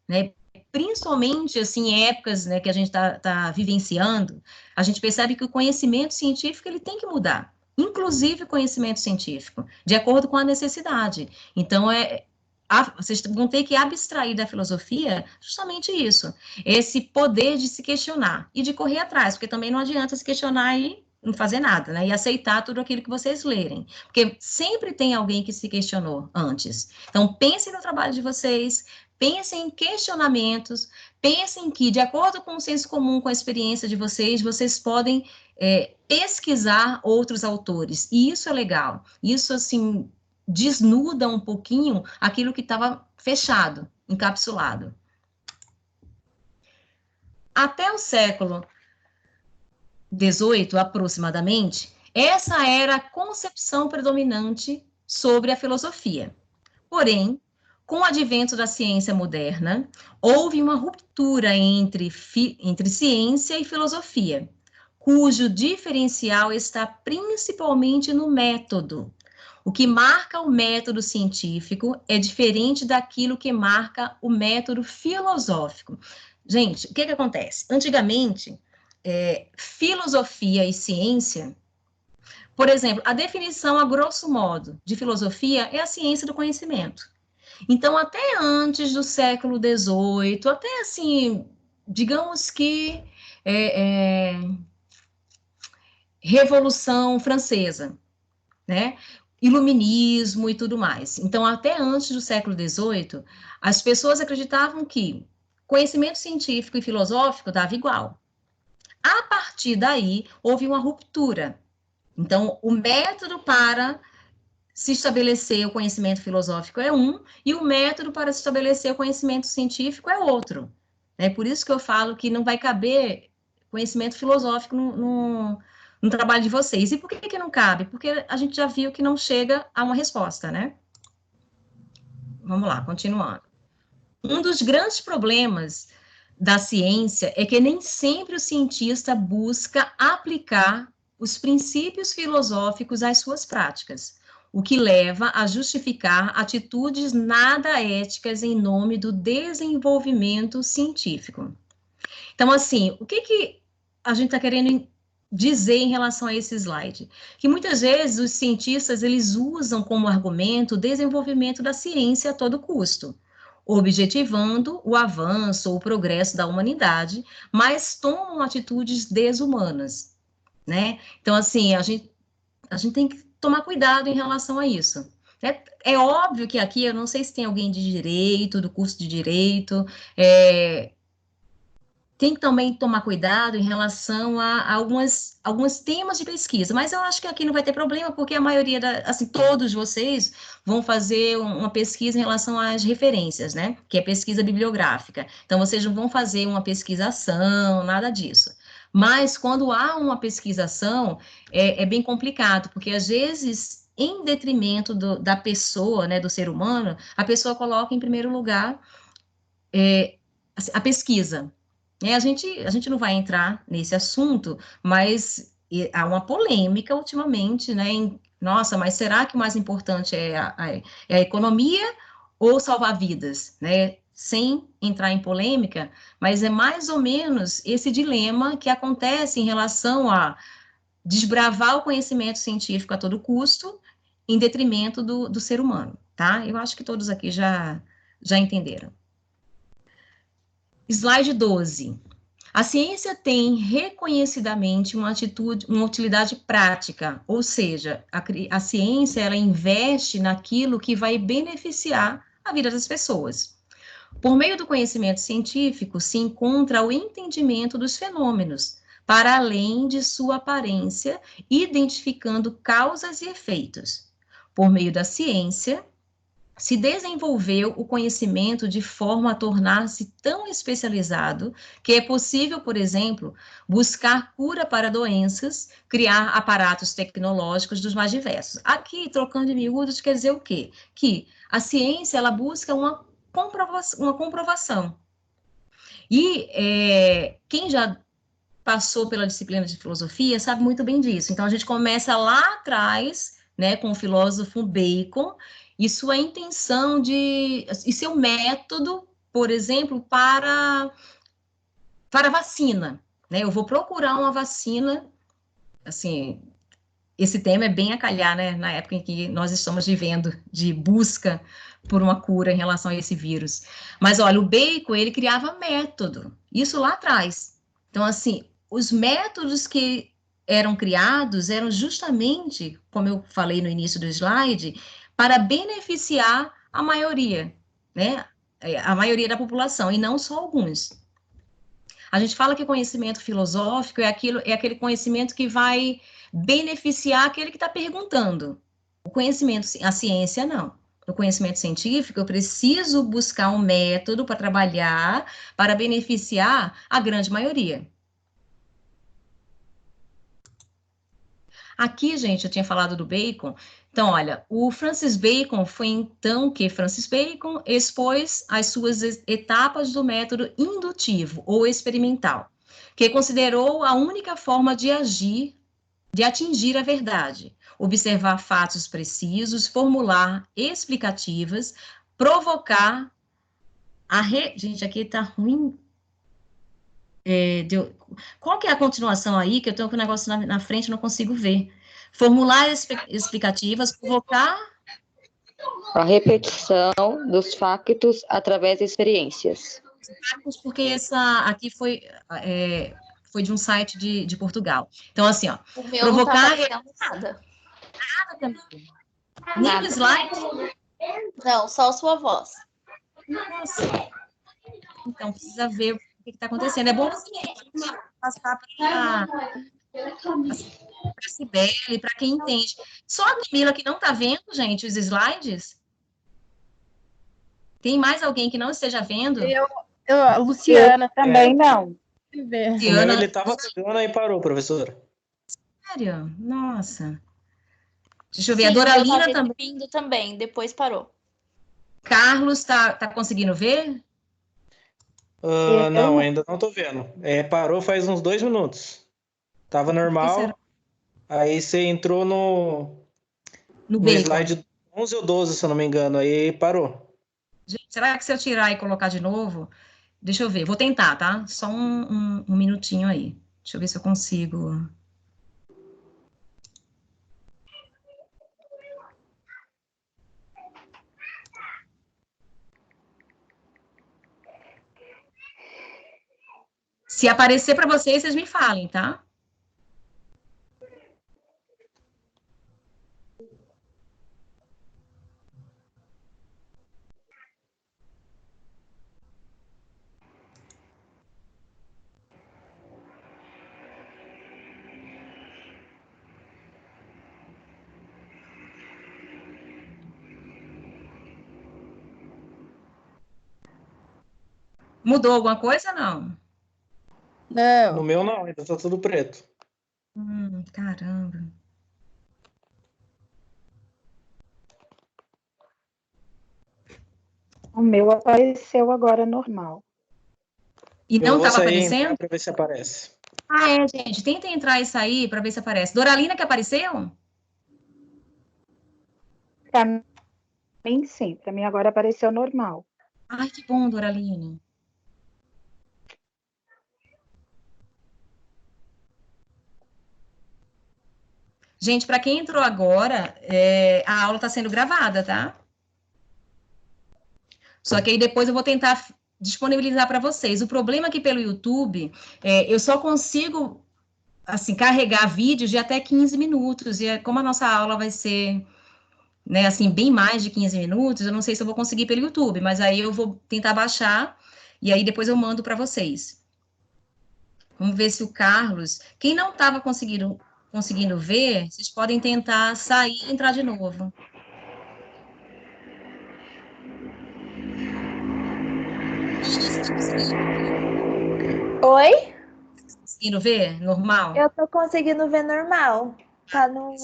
Speaker 2: né? Principalmente, assim, em épocas, né, que a gente tá vivenciando, a gente percebe que o conhecimento científico, ele tem que mudar, inclusive o conhecimento científico, de acordo com a necessidade. Então, vocês vão ter que abstrair da filosofia justamente isso, esse poder de se questionar e de correr atrás, porque também não adianta se questionar e não fazer nada, né? E aceitar tudo aquilo que vocês lerem, porque sempre tem alguém que se questionou antes. Então, pensem no trabalho de vocês, Pensem em questionamentos, pensem que, de acordo com o senso comum, com a experiência de vocês, vocês podem pesquisar outros autores, e isso é legal. Isso, assim, desnuda um pouquinho aquilo que estava fechado, encapsulado. Até o século XVIII, aproximadamente, essa era a concepção predominante sobre a filosofia. Porém, com o advento da ciência moderna, houve uma ruptura entre ciência e filosofia, cujo diferencial está principalmente no método. O que marca o método científico é diferente daquilo que marca o método filosófico. Gente, o que acontece? Antigamente, filosofia e ciência, por exemplo, a definição, a grosso modo, de filosofia é a ciência do conhecimento. Então, até antes do século XVIII, até assim, digamos que Revolução Francesa, né? Iluminismo e tudo mais. Então, até antes do século XVIII, as pessoas acreditavam que conhecimento científico e filosófico dava igual. A partir daí, houve uma ruptura. Então, o método para se estabelecer o conhecimento filosófico é um, e o método para se estabelecer o conhecimento científico é outro. É por isso que eu falo que não vai caber conhecimento filosófico no trabalho de vocês. E por que não cabe? Porque a gente já viu que não chega a uma resposta, né? Vamos lá, continuando. Um dos grandes problemas da ciência é que nem sempre o cientista busca aplicar os princípios filosóficos às suas práticas, o que leva a justificar atitudes nada éticas em nome do desenvolvimento científico. Então, assim, o que a gente está querendo dizer em relação a esse slide? Que muitas vezes os cientistas, eles usam como argumento o desenvolvimento da ciência a todo custo, objetivando o avanço ou o progresso da humanidade, mas tomam atitudes desumanas, né? Então, assim, a gente tem que tomar cuidado em relação a isso. É óbvio que aqui, eu não sei se tem alguém de direito, do curso de direito, tem que também tomar cuidado em relação a alguns temas de pesquisa, mas eu acho que aqui não vai ter problema, porque a maioria, assim, todos vocês vão fazer uma pesquisa em relação às referências, né, que é pesquisa bibliográfica. Então, vocês não vão fazer uma pesquisação, nada disso. Mas, quando há uma pesquisação, é bem complicado, porque, às vezes, em detrimento da pessoa, né, do ser humano, a pessoa coloca em primeiro lugar a pesquisa. A gente não vai entrar nesse assunto, mas há uma polêmica ultimamente, né? Nossa, mas será que o mais importante é a economia ou salvar vidas, né? Sem entrar em polêmica, mas é mais ou menos esse dilema que acontece em relação a desbravar o conhecimento científico a todo custo, em detrimento do ser humano, tá? Eu acho que todos aqui já entenderam. Slide 12. A ciência tem reconhecidamente uma utilidade prática, ou seja, a ciência ela investe naquilo que vai beneficiar a vida das pessoas. Por meio do conhecimento científico se encontra o entendimento dos fenômenos, para além de sua aparência, identificando causas e efeitos. Por meio da ciência, se desenvolveu o conhecimento de forma a tornar-se tão especializado que é possível, por exemplo, buscar cura para doenças, criar aparatos tecnológicos dos mais diversos. Aqui, trocando em miúdos, quer dizer o quê? Que a ciência, ela busca uma comprovação. E quem já passou pela disciplina de filosofia sabe muito bem disso. Então, a gente começa lá atrás, né, com o filósofo Bacon, e sua intenção e seu método, por exemplo, para vacina, né? Eu vou procurar uma vacina, assim, esse tema é bem a calhar, né, na época em que nós estamos vivendo, de busca por uma cura em relação a esse vírus. Mas, olha, o Bacon, ele criava método, isso lá atrás. Então, assim, os métodos que eram criados eram justamente, como eu falei no início do slide, para beneficiar a maioria, né? a maioria da população, e não só alguns. A gente fala que conhecimento filosófico é aquele conhecimento que vai beneficiar aquele que está perguntando. O conhecimento, a ciência, não. No conhecimento científico, eu preciso buscar um método para trabalhar, para beneficiar a grande maioria. Aqui, gente, eu tinha falado do Bacon. Então, olha, o Francis Bacon foi então que Francis Bacon expôs as suas etapas do método indutivo ou experimental, que considerou a única forma de agir, de atingir a verdade, observar fatos precisos, formular explicativas, provocar Gente, aqui tá ruim. Qual que é a continuação aí, que eu tenho com o negócio na frente e não consigo ver? Formular explicativas, provocar...
Speaker 5: A repetição dos factos através de experiências.
Speaker 2: Porque essa aqui foi de um site de Portugal. Então, assim, ó,
Speaker 4: O meu
Speaker 2: provocar...
Speaker 4: não tá aparecendo nada.
Speaker 2: Nem no slide?
Speaker 4: Não, só a sua voz.
Speaker 2: Nossa. Então, precisa ver o que está acontecendo. É bom você passar para a Cibele, para quem entende. Só a Camila que não está vendo, gente, os slides? Tem mais alguém que não esteja vendo?
Speaker 3: A Luciana
Speaker 5: também não.
Speaker 6: O meu,
Speaker 2: Luciana,
Speaker 6: ele tava jogando aí parou, professora.
Speaker 2: sério? Nossa. Deixa eu ver,
Speaker 4: Sim,
Speaker 2: a Doralina
Speaker 4: eu tava
Speaker 2: também.
Speaker 4: exibindo também, depois parou.
Speaker 2: Carlos, tá conseguindo ver?
Speaker 6: Não, ainda não tô vendo. Parou faz uns 2 minutos. Tava
Speaker 2: será?
Speaker 6: normal, aí você entrou no
Speaker 2: No
Speaker 6: slide 11 ou 12, se eu não me engano, aí parou.
Speaker 2: Gente, será que se eu tirar e colocar de novo? Deixa eu ver, vou tentar, tá? Só um minutinho aí. Deixa eu ver se eu consigo. Se aparecer para vocês, vocês me falem, tá? Mudou alguma coisa, não?
Speaker 6: No meu não, ainda tá tudo preto.
Speaker 2: Caramba.
Speaker 7: O meu apareceu agora normal.
Speaker 2: E
Speaker 6: Eu
Speaker 2: não
Speaker 6: vou
Speaker 2: estava
Speaker 6: sair e
Speaker 2: aparecendo?
Speaker 6: entrar pra ver se aparece.
Speaker 2: Gente, tenta entrar e sair para ver se aparece. Doralina que apareceu?
Speaker 7: Para mim, sim. Para mim, agora apareceu normal.
Speaker 2: Ai, que bom, Doralina. Gente, para quem entrou agora, a aula está sendo gravada, tá? Só que aí depois eu vou tentar disponibilizar para vocês. O problema é que pelo YouTube, eu só consigo, assim, carregar vídeos de até 15 minutos. E como a nossa aula vai ser, né, assim, bem mais de 15 minutos, eu não sei se eu vou conseguir pelo YouTube, mas aí eu vou tentar baixar e aí depois eu mando para vocês. Vamos ver se o Carlos... Quem não estava conseguindo ver, vocês podem tentar sair e entrar de novo.
Speaker 1: Oi?
Speaker 2: Conseguindo ver? Normal?
Speaker 1: Eu tô conseguindo ver normal. Tá no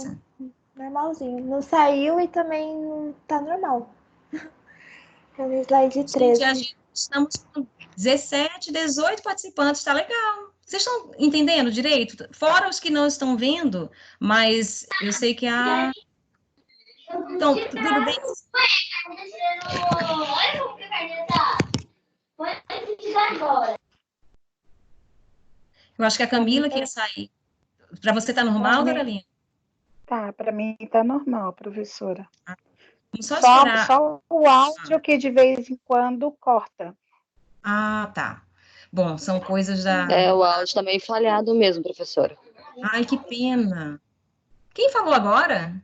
Speaker 1: normalzinho. Não saiu e também não tá normal. Tá no slide 13.
Speaker 2: Gente, a gente estamos com 17, 18 participantes, tá legal. Vocês estão entendendo direito? Fora os que não estão vendo, mas eu sei que há... Então, tudo bem? Eu acho que a Camila quer sair. Para você tá normal, Doralina?
Speaker 7: Tá, para mim tá normal, professora.
Speaker 2: Vamos só esperar.
Speaker 7: Só o áudio que de vez em quando corta.
Speaker 2: Ah, tá. Bom, são coisas da...
Speaker 5: O áudio está meio falhado mesmo, professora.
Speaker 2: Ai, que pena. Quem falou agora?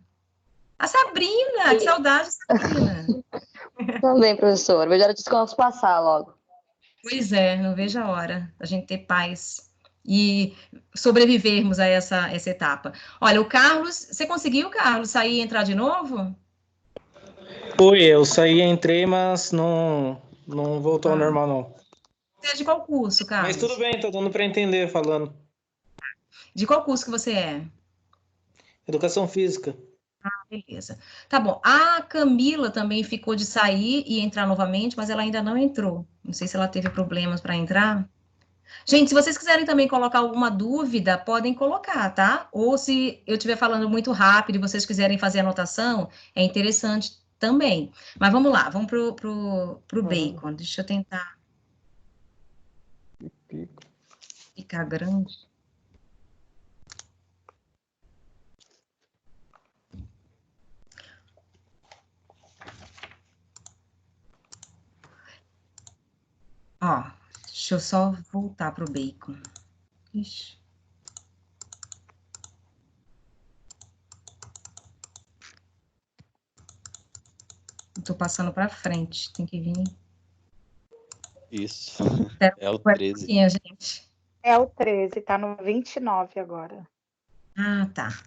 Speaker 2: A Sabrina, que saudade, Sabrina.
Speaker 5: Também, professor. Vejo a hora de descanso passar logo.
Speaker 2: Pois é, não vejo a hora da gente ter paz e sobrevivermos a essa etapa. Olha, o Carlos, você conseguiu, Carlos, sair e entrar de novo?
Speaker 6: Oi, eu saí, entrei, mas não voltou ao
Speaker 2: Ah.
Speaker 6: normal, não.
Speaker 2: Você é de qual curso, Carlos?
Speaker 6: Mas tudo bem, tá dando para entender falando.
Speaker 2: De qual curso que você é?
Speaker 6: Educação física.
Speaker 2: Beleza. Tá bom. A Camila também ficou de sair e entrar novamente, mas ela ainda não entrou. Não sei se ela teve problemas para entrar. Gente, se vocês quiserem também colocar alguma dúvida, podem colocar, tá? Ou se eu estiver falando muito rápido e vocês quiserem fazer anotação, é interessante também. Mas vamos lá, vamos pro bacon. Deixa eu tentar ficar grande. Ó, deixa eu só voltar pro bacon. Ixi. Tô passando para frente, tem que vir.
Speaker 8: Isso.
Speaker 2: Espera
Speaker 8: É o
Speaker 2: um
Speaker 8: 13.
Speaker 2: pouquinho, gente.
Speaker 7: É o 13, tá no 29 agora.
Speaker 2: Ah, tá.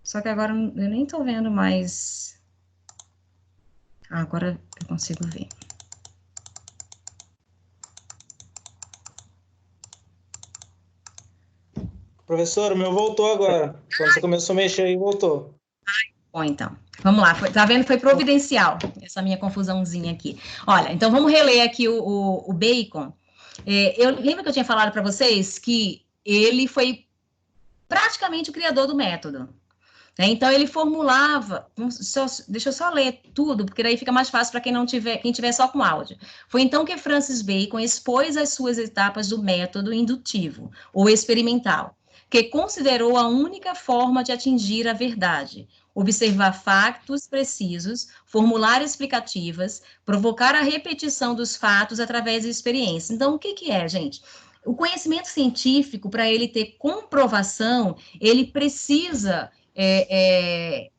Speaker 2: Só que agora eu nem tô vendo mais. Ah, agora eu consigo ver.
Speaker 6: Professor, o meu voltou agora. Quando você começou a mexer aí, voltou.
Speaker 2: Bom, então, vamos lá. Tá vendo? Foi providencial essa minha confusãozinha aqui. Olha, então vamos reler aqui o Bacon. Eu lembro que eu tinha falado para vocês que ele foi praticamente o criador do método. Né? Então ele formulava, deixa eu só ler tudo, porque daí fica mais fácil para quem tiver só com áudio. Foi então que Francis Bacon expôs as suas etapas do método indutivo ou experimental, que considerou a única forma de atingir a verdade. Observar fatos precisos, formular explicativas, provocar a repetição dos fatos através da experiência. Então, o que é, gente? O conhecimento científico, para ele ter comprovação, ele precisa ter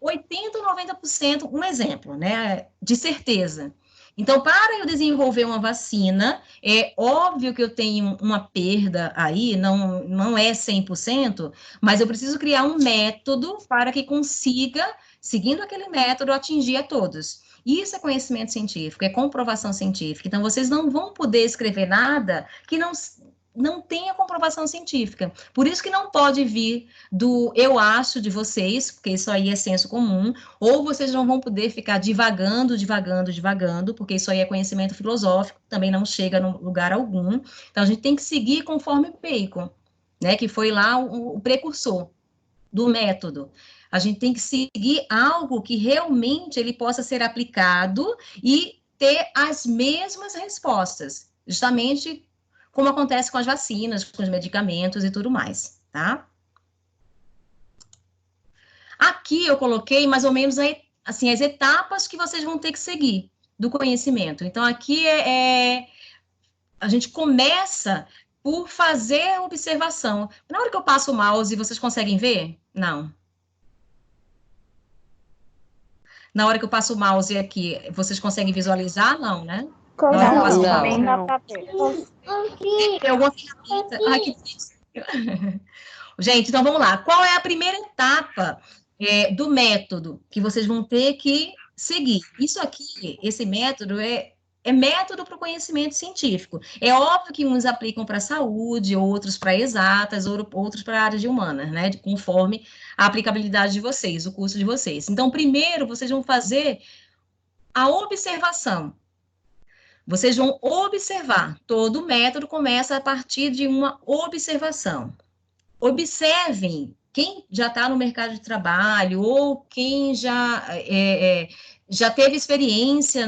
Speaker 2: 80% ou 90%, um exemplo, né, de certeza. Então, para eu desenvolver uma vacina, é óbvio que eu tenho uma perda aí, não é 100%, mas eu preciso criar um método para que consiga, seguindo aquele método, atingir a todos. Isso é conhecimento científico, é comprovação científica. Então, vocês não vão poder escrever nada que não tenha comprovação científica. Por isso que não pode vir do eu acho de vocês, porque isso aí é senso comum, ou vocês não vão poder ficar divagando, porque isso aí é conhecimento filosófico, também não chega no lugar algum. Então, a gente tem que seguir conforme Bacon, né, que foi lá o precursor do método. A gente tem que seguir algo que realmente ele possa ser aplicado e ter as mesmas respostas, justamente como acontece com as vacinas, com os medicamentos e tudo mais, tá? Aqui eu coloquei mais ou menos assim, as etapas que vocês vão ter que seguir do conhecimento. Então, aqui a gente começa por fazer a observação. Na hora que eu passo o mouse, vocês conseguem ver? Não. Na hora que eu passo o mouse aqui, vocês conseguem visualizar? Não, né? Na hora que eu passo o
Speaker 5: Não.
Speaker 2: mouse.
Speaker 7: Nem dá pra ver.
Speaker 2: Tem alguma ferramenta? Ai, que difícil. Gente, então vamos lá. Qual é a primeira etapa do método que vocês vão ter que seguir? Isso aqui, esse método é método para o conhecimento científico. É óbvio que uns aplicam para a saúde, outros para exatas, outros para a área de humanas, né? Conforme a aplicabilidade de vocês, o curso de vocês. Então, primeiro, vocês vão fazer a observação. Vocês vão observar. Todo método começa a partir de uma observação. Observem quem já está no mercado de trabalho ou quem já teve experiência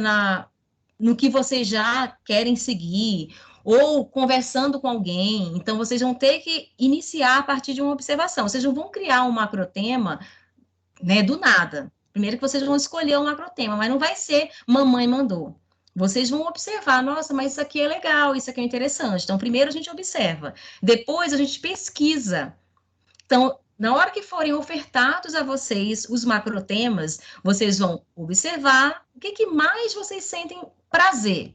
Speaker 2: no que vocês já querem seguir, ou conversando com alguém. Então, vocês vão ter que iniciar a partir de uma observação. Vocês não vão criar um macrotema, né, do nada. Primeiro que vocês vão escolher um macrotema, mas não vai ser mamãe mandou. Vocês vão observar, nossa, mas isso aqui é legal, isso aqui é interessante. Então, primeiro a gente observa, depois a gente pesquisa. Então, Na hora que forem ofertados a vocês os macrotemas, vocês vão observar o que mais vocês sentem prazer,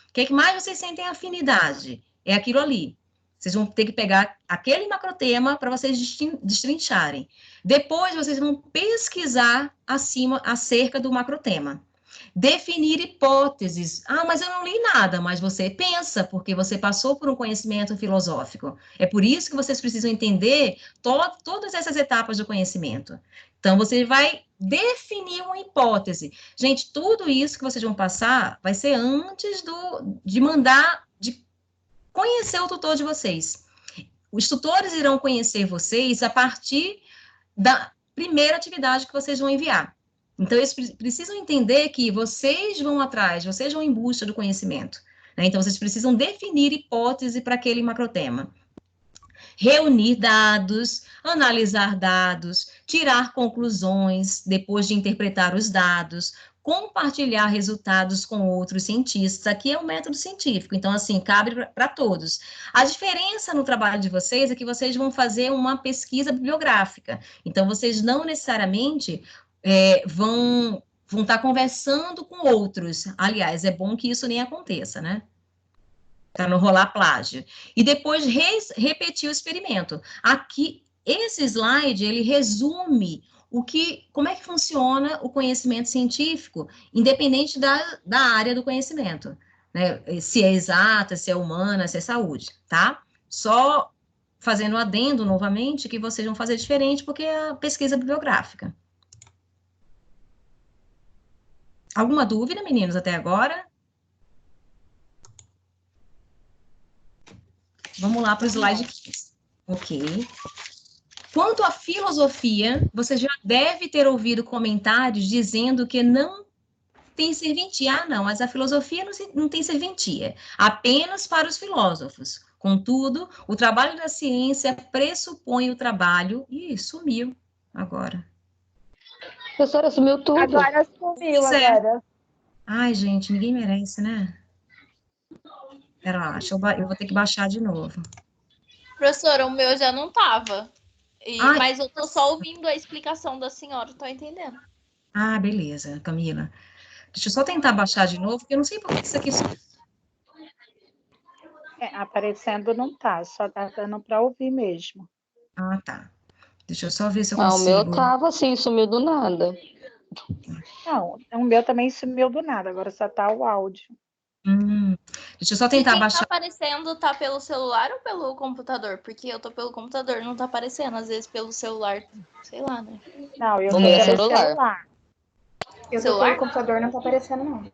Speaker 2: o que mais vocês sentem afinidade, é aquilo ali. Vocês vão ter que pegar aquele macrotema para vocês destrincharem. Depois, vocês vão pesquisar acerca do macrotema. Definir hipóteses. Ah, mas eu não li nada, mas você pensa, porque você passou por um conhecimento filosófico. É por isso que vocês precisam entender todas essas etapas do conhecimento. Então, você vai definir uma hipótese. Gente, tudo isso que vocês vão passar vai ser antes de conhecer o tutor de vocês. Os tutores irão conhecer vocês a partir da primeira atividade que vocês vão enviar. Então, eles precisam entender que vocês vão atrás, vocês vão em busca do conhecimento, né? Então, vocês precisam definir hipótese para aquele macrotema. Reunir dados, analisar dados, tirar conclusões depois de interpretar os dados, compartilhar resultados com outros cientistas. Aqui é um método científico, então, assim, cabe para todos. A diferença no trabalho de vocês é que vocês vão fazer uma pesquisa bibliográfica. Então, vocês não necessariamente vão estar conversando com outros. Aliás, é bom que isso nem aconteça, né? Para não rolar plágio. E depois repetir o experimento. Aqui, esse slide, ele resume como é que funciona o conhecimento científico, independente da área do conhecimento, né? Se é exata, se é humana, se é saúde, tá? Só fazendo adendo novamente que vocês vão fazer diferente, porque é a pesquisa bibliográfica. Alguma dúvida, meninos, até agora? Vamos lá para o slide 15. Ok. Quanto à filosofia, você já deve ter ouvido comentários dizendo que não tem serventia. Ah, não, mas a filosofia não tem serventia, apenas para os filósofos. Contudo, o trabalho da ciência pressupõe o trabalho... Ih, sumiu agora.
Speaker 5: Professora, sumiu tudo.
Speaker 1: Agora sumiu, agora.
Speaker 2: Ai, gente, ninguém merece, né? Pera lá, eu vou ter que baixar de novo.
Speaker 4: Professora, o meu já não tava.
Speaker 2: Ai,
Speaker 4: mas eu tô só ouvindo a explicação da senhora, tô entendendo.
Speaker 2: Ah, beleza, Camila. Deixa eu só tentar baixar de novo, porque eu não sei por que isso aqui...
Speaker 7: Aparecendo não tá, só tá dando para ouvir mesmo.
Speaker 2: Ah, tá. Deixa eu só ver se eu
Speaker 5: Ah, o
Speaker 2: consigo...
Speaker 5: meu tava assim, sumiu do nada.
Speaker 7: Não, o meu também sumiu do nada, agora só tá o áudio.
Speaker 2: Deixa eu só tentar
Speaker 4: quem
Speaker 2: baixar...
Speaker 4: tá aparecendo, tá pelo celular ou pelo computador? Porque eu tô pelo computador, não tá aparecendo. Às vezes pelo celular, sei lá, né?
Speaker 7: Não, eu
Speaker 5: O
Speaker 7: tô
Speaker 5: meu
Speaker 7: pelo
Speaker 5: celular.
Speaker 7: celular.
Speaker 8: Eu tô pelo computador, não tá aparecendo, não.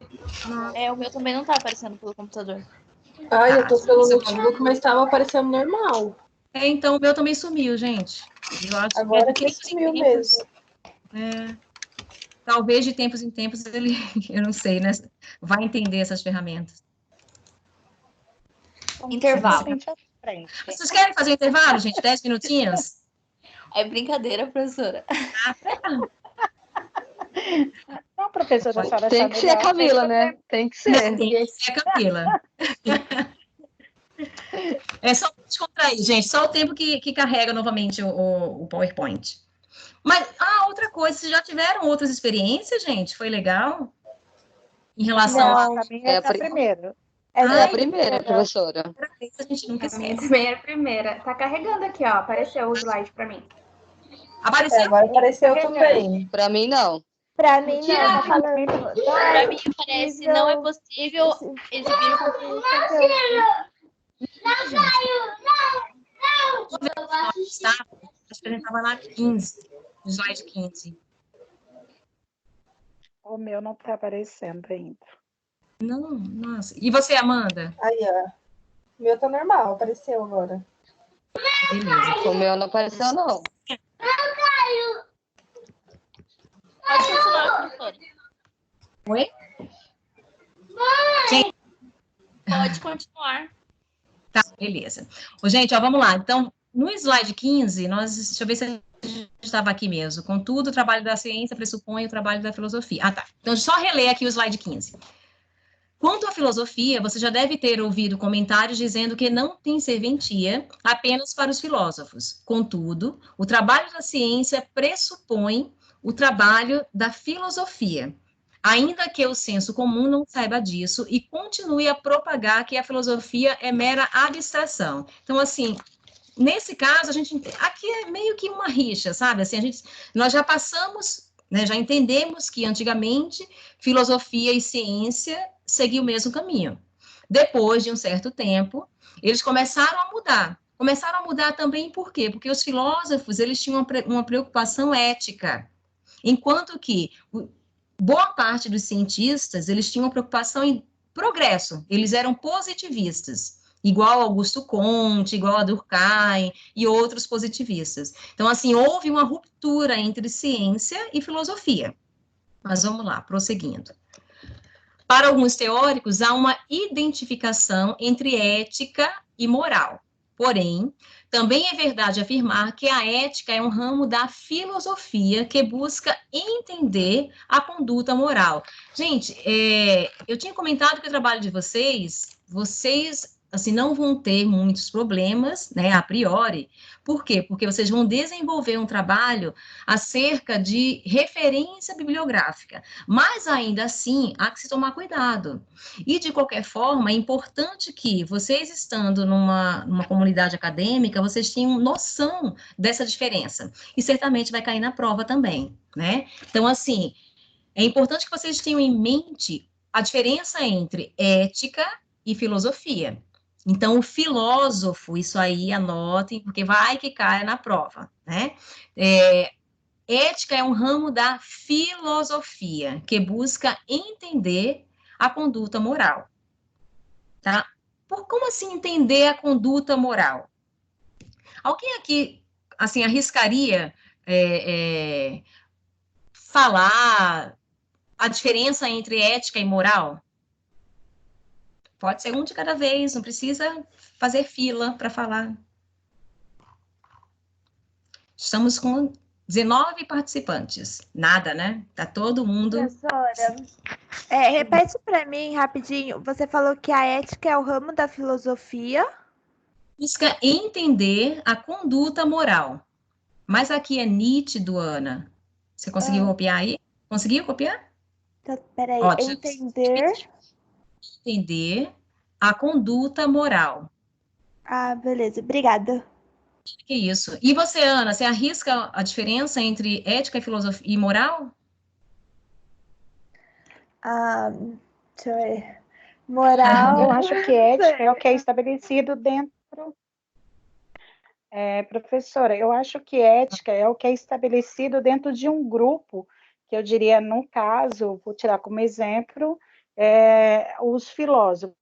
Speaker 4: O meu também não tá aparecendo pelo computador.
Speaker 3: Ai, eu tô pelo
Speaker 2: você
Speaker 3: notebook, mas tava aparecendo normal.
Speaker 2: Então, o meu também sumiu, gente. Eu acho
Speaker 3: Agora
Speaker 2: que
Speaker 3: que sumiu mesmo.
Speaker 2: Talvez de tempos em tempos ele, eu não sei, né? Vai entender essas ferramentas.
Speaker 4: Intervalo.
Speaker 7: Frente a frente.
Speaker 2: Vocês querem fazer um intervalo, gente? 10 minutinhos?
Speaker 4: É brincadeira, professora.
Speaker 7: Não, professora, a senhora
Speaker 5: Tem
Speaker 7: achar
Speaker 5: que ser a
Speaker 7: melhor,
Speaker 5: Camila, né? Tem que ser.
Speaker 2: Tem que ser a Camila. É só descontrair, gente. Só o tempo que carrega novamente o PowerPoint. Mas, outra coisa, vocês já tiveram outras experiências, gente? Foi legal? Em relação
Speaker 7: Não, a minha é a primeira.
Speaker 5: É a primeira, professora.
Speaker 2: a gente nunca esquece.
Speaker 8: Também é a primeira. Tá carregando aqui, ó. Apareceu o slide pra mim.
Speaker 2: Apareceu?
Speaker 3: Agora apareceu também.
Speaker 5: Pra mim, não.
Speaker 1: Pra mim, não, tá falando.
Speaker 4: Pra mim parece não é possível exibir o conteúdo.
Speaker 2: Acho que a gente estava na 15, slide 15.
Speaker 7: O meu não tá aparecendo ainda.
Speaker 2: Não, nossa. E você, Amanda?
Speaker 3: Aí, ó. O meu tá normal, apareceu agora.
Speaker 2: Beleza.
Speaker 5: O meu não apareceu, não.
Speaker 4: Pode continuar, professora.
Speaker 2: Oi? Gente,
Speaker 4: Pode continuar.
Speaker 2: tá, beleza. Ô, gente, vamos lá. Então, no slide 15, deixa eu ver se a gente estava aqui mesmo. Contudo, o trabalho da ciência pressupõe o trabalho da filosofia. Ah, tá. Então, só reler aqui o slide 15. Quanto à filosofia, você já deve ter ouvido comentários dizendo que não tem serventia apenas para os filósofos. Contudo, o trabalho da ciência pressupõe o trabalho da filosofia, ainda que o senso comum não saiba disso e continue a propagar que a filosofia é mera abstração. Então, assim, nesse caso, aqui é meio que uma rixa, sabe? Assim, nós já passamos, né, já entendemos que antigamente filosofia e ciência seguiam o mesmo caminho. Depois de um certo tempo, eles começaram a mudar. Começaram a mudar também por quê? Porque os filósofos, eles tinham uma preocupação ética, enquanto que boa parte dos cientistas, eles tinham uma preocupação em progresso, eles eram positivistas, igual Augusto Comte, igual a Durkheim e outros positivistas. Então, assim, houve uma ruptura entre ciência e filosofia. Mas vamos lá, prosseguindo. Para alguns teóricos, há uma identificação entre ética e moral. Porém, também é verdade afirmar que a ética é um ramo da filosofia que busca entender a conduta moral. Gente, eu tinha comentado que o trabalho de vocês assim, não vão ter muitos problemas, né, a priori. Por quê? Porque vocês vão desenvolver um trabalho acerca de referência bibliográfica. Mas, ainda assim, há que se tomar cuidado. E, de qualquer forma, é importante que vocês, estando numa comunidade acadêmica, vocês tenham noção dessa diferença. E certamente vai cair na prova também, né? Então, assim, é importante que vocês tenham em mente a diferença entre ética e filosofia. Então, o filósofo, isso aí anotem, porque vai que caia na prova, né? Ética é um ramo da filosofia, que busca entender a conduta moral, tá? Como assim entender a conduta moral? Alguém aqui, assim, arriscaria falar a diferença entre ética e moral? Pode ser um de cada vez, não precisa fazer fila para falar. Estamos com 19 participantes. Nada, né? Tá todo mundo...
Speaker 1: Professora, repete para mim rapidinho. Você falou que a ética é o ramo da filosofia.
Speaker 2: Busca entender a conduta moral. Mas aqui é nítido, Ana. Você conseguiu copiar aí? Conseguiu copiar?
Speaker 1: Então, peraí.
Speaker 2: Ótimo. Entender a conduta moral.
Speaker 1: Ah, beleza. Obrigada.
Speaker 2: Que isso. E você, Ana, você arrisca a diferença entre ética e filosofia e moral?
Speaker 1: Deixa eu ver. Moral.
Speaker 7: Eu acho que ética é o que é estabelecido dentro. Professora, eu acho que ética é o que é estabelecido dentro de um grupo, que eu diria, no caso, vou tirar como exemplo, os filósofos.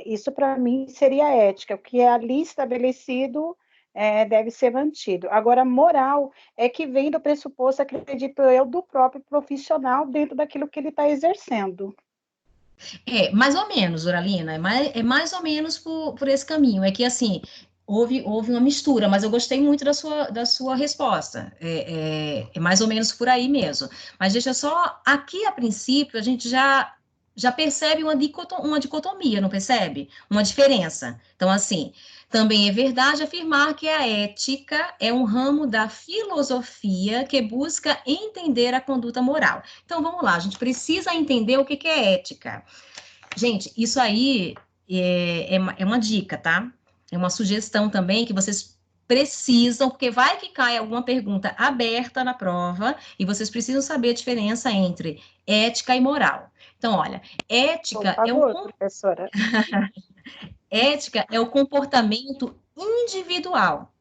Speaker 7: Isso, para mim, seria ética. O que é ali estabelecido deve ser mantido. Agora, moral é que vem do pressuposto, acredito eu, do próprio profissional dentro daquilo que ele está exercendo.
Speaker 2: Mais ou menos, Doralina, é mais ou menos por esse caminho. É que, assim, houve uma mistura, mas eu gostei muito da sua resposta. É mais ou menos por aí mesmo. Mas deixa só, aqui, a princípio, a gente já percebe uma dicotomia, não percebe? Uma diferença. Então, assim, também é verdade afirmar que a ética é um ramo da filosofia que busca entender a conduta moral. Então, vamos lá, a gente precisa entender o que é ética. Gente, isso aí é uma dica, tá? É uma sugestão também que vocês precisam, porque vai que cai alguma pergunta aberta na prova e vocês precisam saber a diferença entre ética e moral. Então, olha, ética
Speaker 7: professora.
Speaker 2: Ética é o comportamento individual.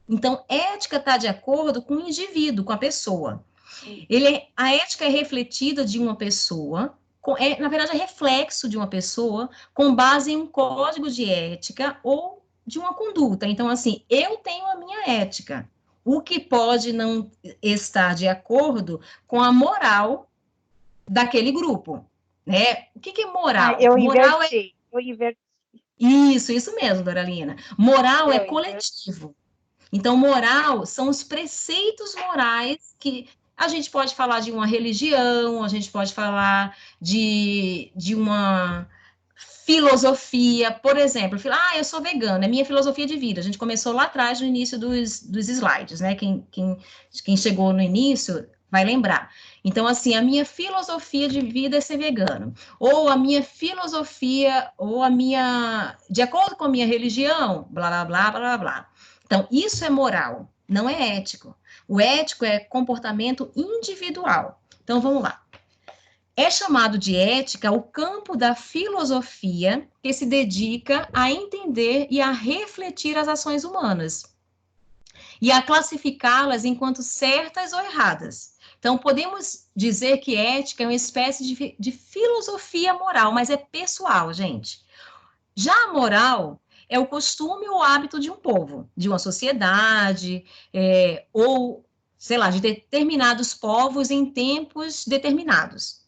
Speaker 2: Então, ética está de acordo com o indivíduo, com a pessoa. A ética é refletida de uma pessoa, na verdade, é reflexo de uma pessoa com base em um código de ética ou de uma conduta. Então, assim, eu tenho a minha ética, o que pode não estar de acordo com a moral daquele grupo, né? O que é moral?
Speaker 7: Moral eu inverti.
Speaker 2: Isso mesmo, Doralina. Moral é coletivo. Então, moral são os preceitos morais que A gente pode falar de uma religião, a gente pode falar de uma filosofia, por exemplo, eu sou vegana, é minha filosofia de vida. A gente começou lá atrás, no início dos slides, né? Quem chegou no início vai lembrar. Então, assim, a minha filosofia de vida é ser vegano. Ou a minha filosofia, de acordo com a minha religião, blá, blá, blá, blá, blá. Então, isso é moral, não é ético. O ético é comportamento individual. Então, vamos lá. É chamado de ética o campo da filosofia que se dedica a entender e a refletir as ações humanas e a classificá-las enquanto certas ou erradas. Então, podemos dizer que ética é uma espécie de filosofia moral, mas é pessoal, gente. Já a moral é o costume ou hábito de um povo, de uma sociedade, ou, sei lá, de determinados povos em tempos determinados.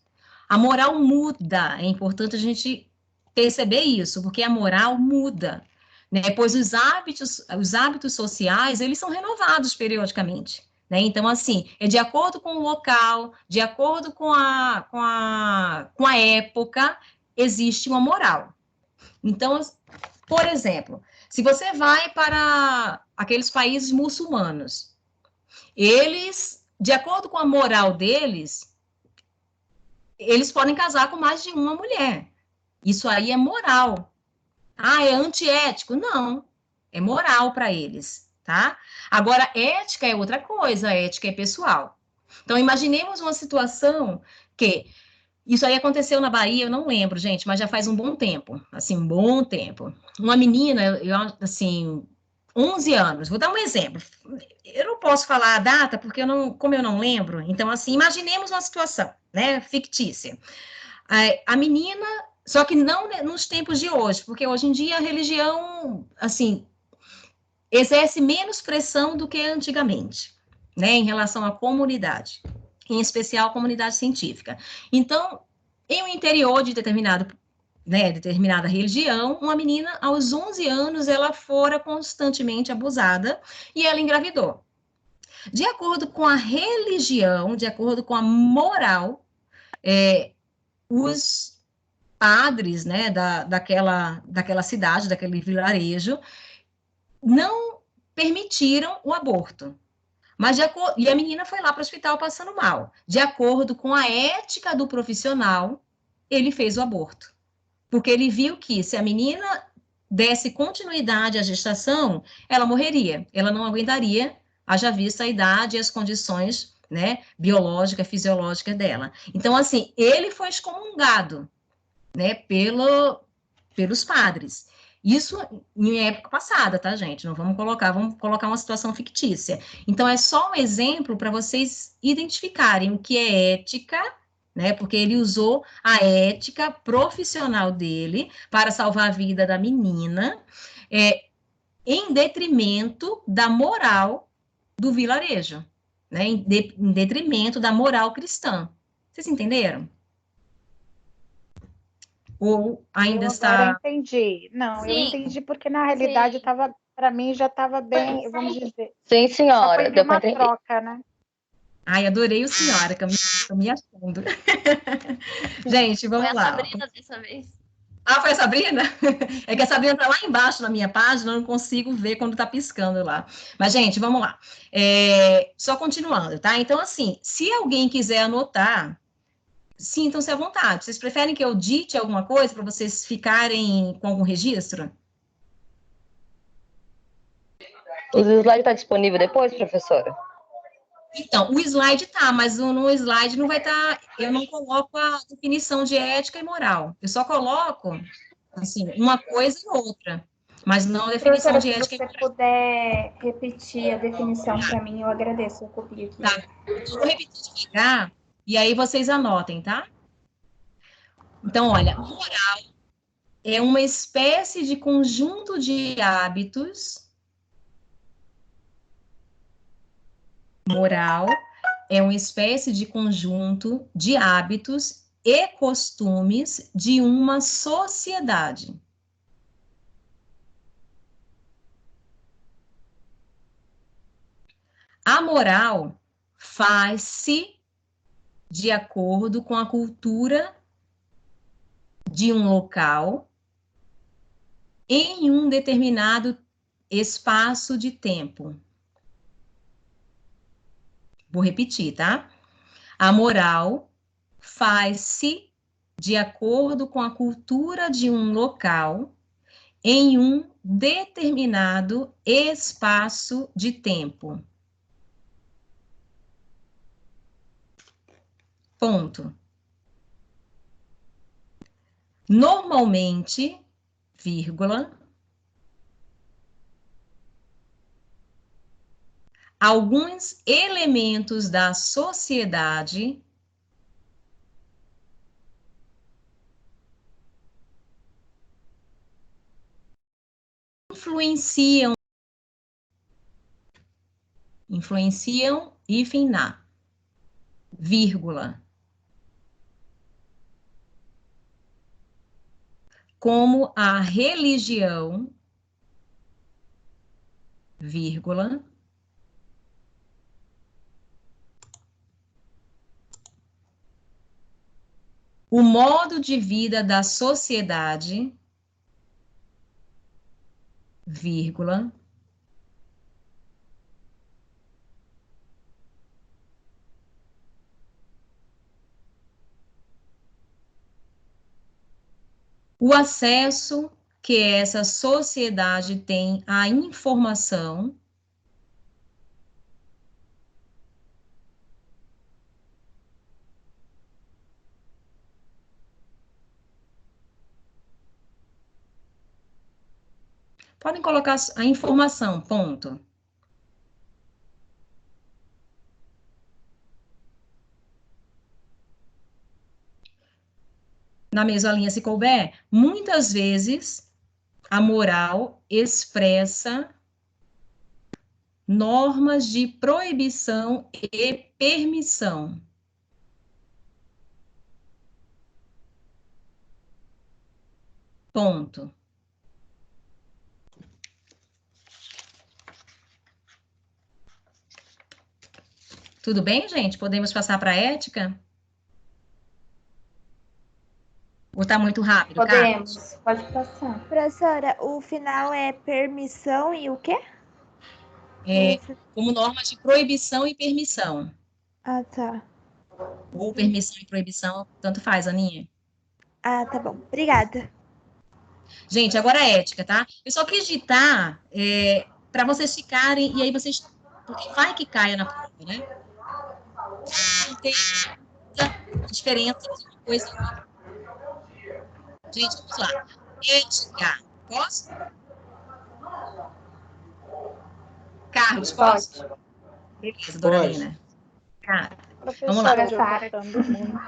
Speaker 2: A moral muda, é importante a gente perceber isso, porque a moral muda, né? Pois os hábitos sociais, eles são renovados periodicamente, né? Então, assim, é de acordo com o local, de acordo com a época, existe uma moral. Então, por exemplo, se você vai para aqueles países muçulmanos, eles, de acordo com a moral deles, eles podem casar com mais de uma mulher. Isso aí é moral. É antiético? Não. É moral para eles, tá? Agora, ética é outra coisa, ética é pessoal. Então, imaginemos uma situação que isso aí aconteceu na Bahia, eu não lembro, gente, mas já faz um bom tempo, assim, um bom tempo. Uma menina, assim, 11 anos, vou dar um exemplo. Eu não posso falar a data, porque como eu não lembro, então, assim, imaginemos uma situação, né, fictícia. A menina, só que não nos tempos de hoje, porque hoje em dia a religião, assim, exerce menos pressão do que antigamente, né, em relação à comunidade, em especial a comunidade científica. Então, em um interior de determinada religião, uma menina, aos 11 anos, ela fora constantemente abusada e ela engravidou. De acordo com a religião, de acordo com a moral, os padres, né, daquela cidade, daquele vilarejo, não permitiram o aborto. E a menina foi lá para o hospital passando mal. De acordo com a ética do profissional, ele fez o aborto. Porque ele viu que se a menina desse continuidade à gestação, ela morreria. Ela não aguentaria, haja vista a idade e as condições, né, biológicas, fisiológicas dela. Então, assim, ele foi excomungado, né, pelos padres. Isso em época passada, tá, gente? Não vamos colocar uma situação fictícia. Então, é só um exemplo para vocês identificarem o que é ética, né? Porque ele usou a ética profissional dele para salvar a vida da menina, em detrimento da moral do vilarejo, né? Em detrimento da moral cristã. Vocês entenderam? Ou ainda está...
Speaker 7: Agora entendi. Não, eu
Speaker 4: Sim.
Speaker 7: entendi porque na realidade estava, para mim já estava bem, vamos dizer.
Speaker 5: Sim,
Speaker 7: Só
Speaker 5: senhora,
Speaker 7: foi
Speaker 5: deu
Speaker 7: uma
Speaker 5: para entender.
Speaker 7: troca, né?
Speaker 2: Ai, adorei o senhora, que eu me achando. Gente,
Speaker 4: Foi
Speaker 2: vamos
Speaker 4: a
Speaker 2: lá.
Speaker 4: Sabrina dessa vez.
Speaker 2: Foi a Sabrina? É que a Sabrina tá lá embaixo na minha página, eu não consigo ver quando tá piscando lá. Mas, gente, vamos lá. Só continuando, tá? Então, assim, se alguém quiser anotar, sintam-se à vontade. Vocês preferem que eu dite alguma coisa para vocês ficarem com algum registro?
Speaker 5: Os slides estão disponíveis depois, professora?
Speaker 2: Então, o slide tá, mas no slide não vai estar, eu não coloco a definição de ética e moral. Eu só coloco, assim, uma coisa e outra, mas não a definição
Speaker 8: Professora,
Speaker 2: de
Speaker 8: se
Speaker 2: ética e
Speaker 8: você
Speaker 2: moral.
Speaker 8: puder repetir a definição para mim, eu agradeço. Eu copio aqui.
Speaker 2: Tá. Eu vou repetir devagar, e aí vocês anotem, tá? Então, olha, moral é uma espécie de conjunto de hábitos. Moral é uma espécie de conjunto de hábitos e costumes de uma sociedade. A moral faz-se de acordo com a cultura de um local em um determinado espaço de tempo. Vou repetir, tá? A moral faz-se de acordo com a cultura de um local em um determinado espaço de tempo. Ponto. Normalmente, vírgula, alguns elementos da sociedade influenciam, hífen na, vírgula, como a religião, vírgula, o modo de vida da sociedade, vírgula, o acesso que essa sociedade tem à informação, podem colocar a informação, ponto. Na mesma linha, se couber, muitas vezes a moral expressa normas de proibição e permissão. Ponto. Tudo bem, gente? Podemos passar para a ética? Ou está muito rápido, Carlos?
Speaker 8: Podemos, pode passar.
Speaker 1: Professora, o final é permissão e o quê?
Speaker 2: É, como norma de proibição e permissão.
Speaker 1: Ah, tá.
Speaker 2: Ou permissão e proibição, tanto faz, Aninha.
Speaker 1: Ah, tá bom. Obrigada.
Speaker 2: Gente, agora a ética, tá? Eu só quis digitar para vocês ficarem, e aí vocês... Porque vai que caia na prova, né? Não tem muita diferença de uma coisa e outra. Gente, vamos lá. Ética. Posso? Carlos, posso? Beleza, dona
Speaker 6: Pode.
Speaker 2: Helena. Cara,
Speaker 7: Professora,
Speaker 2: lá.
Speaker 7: eu tô cortando muito.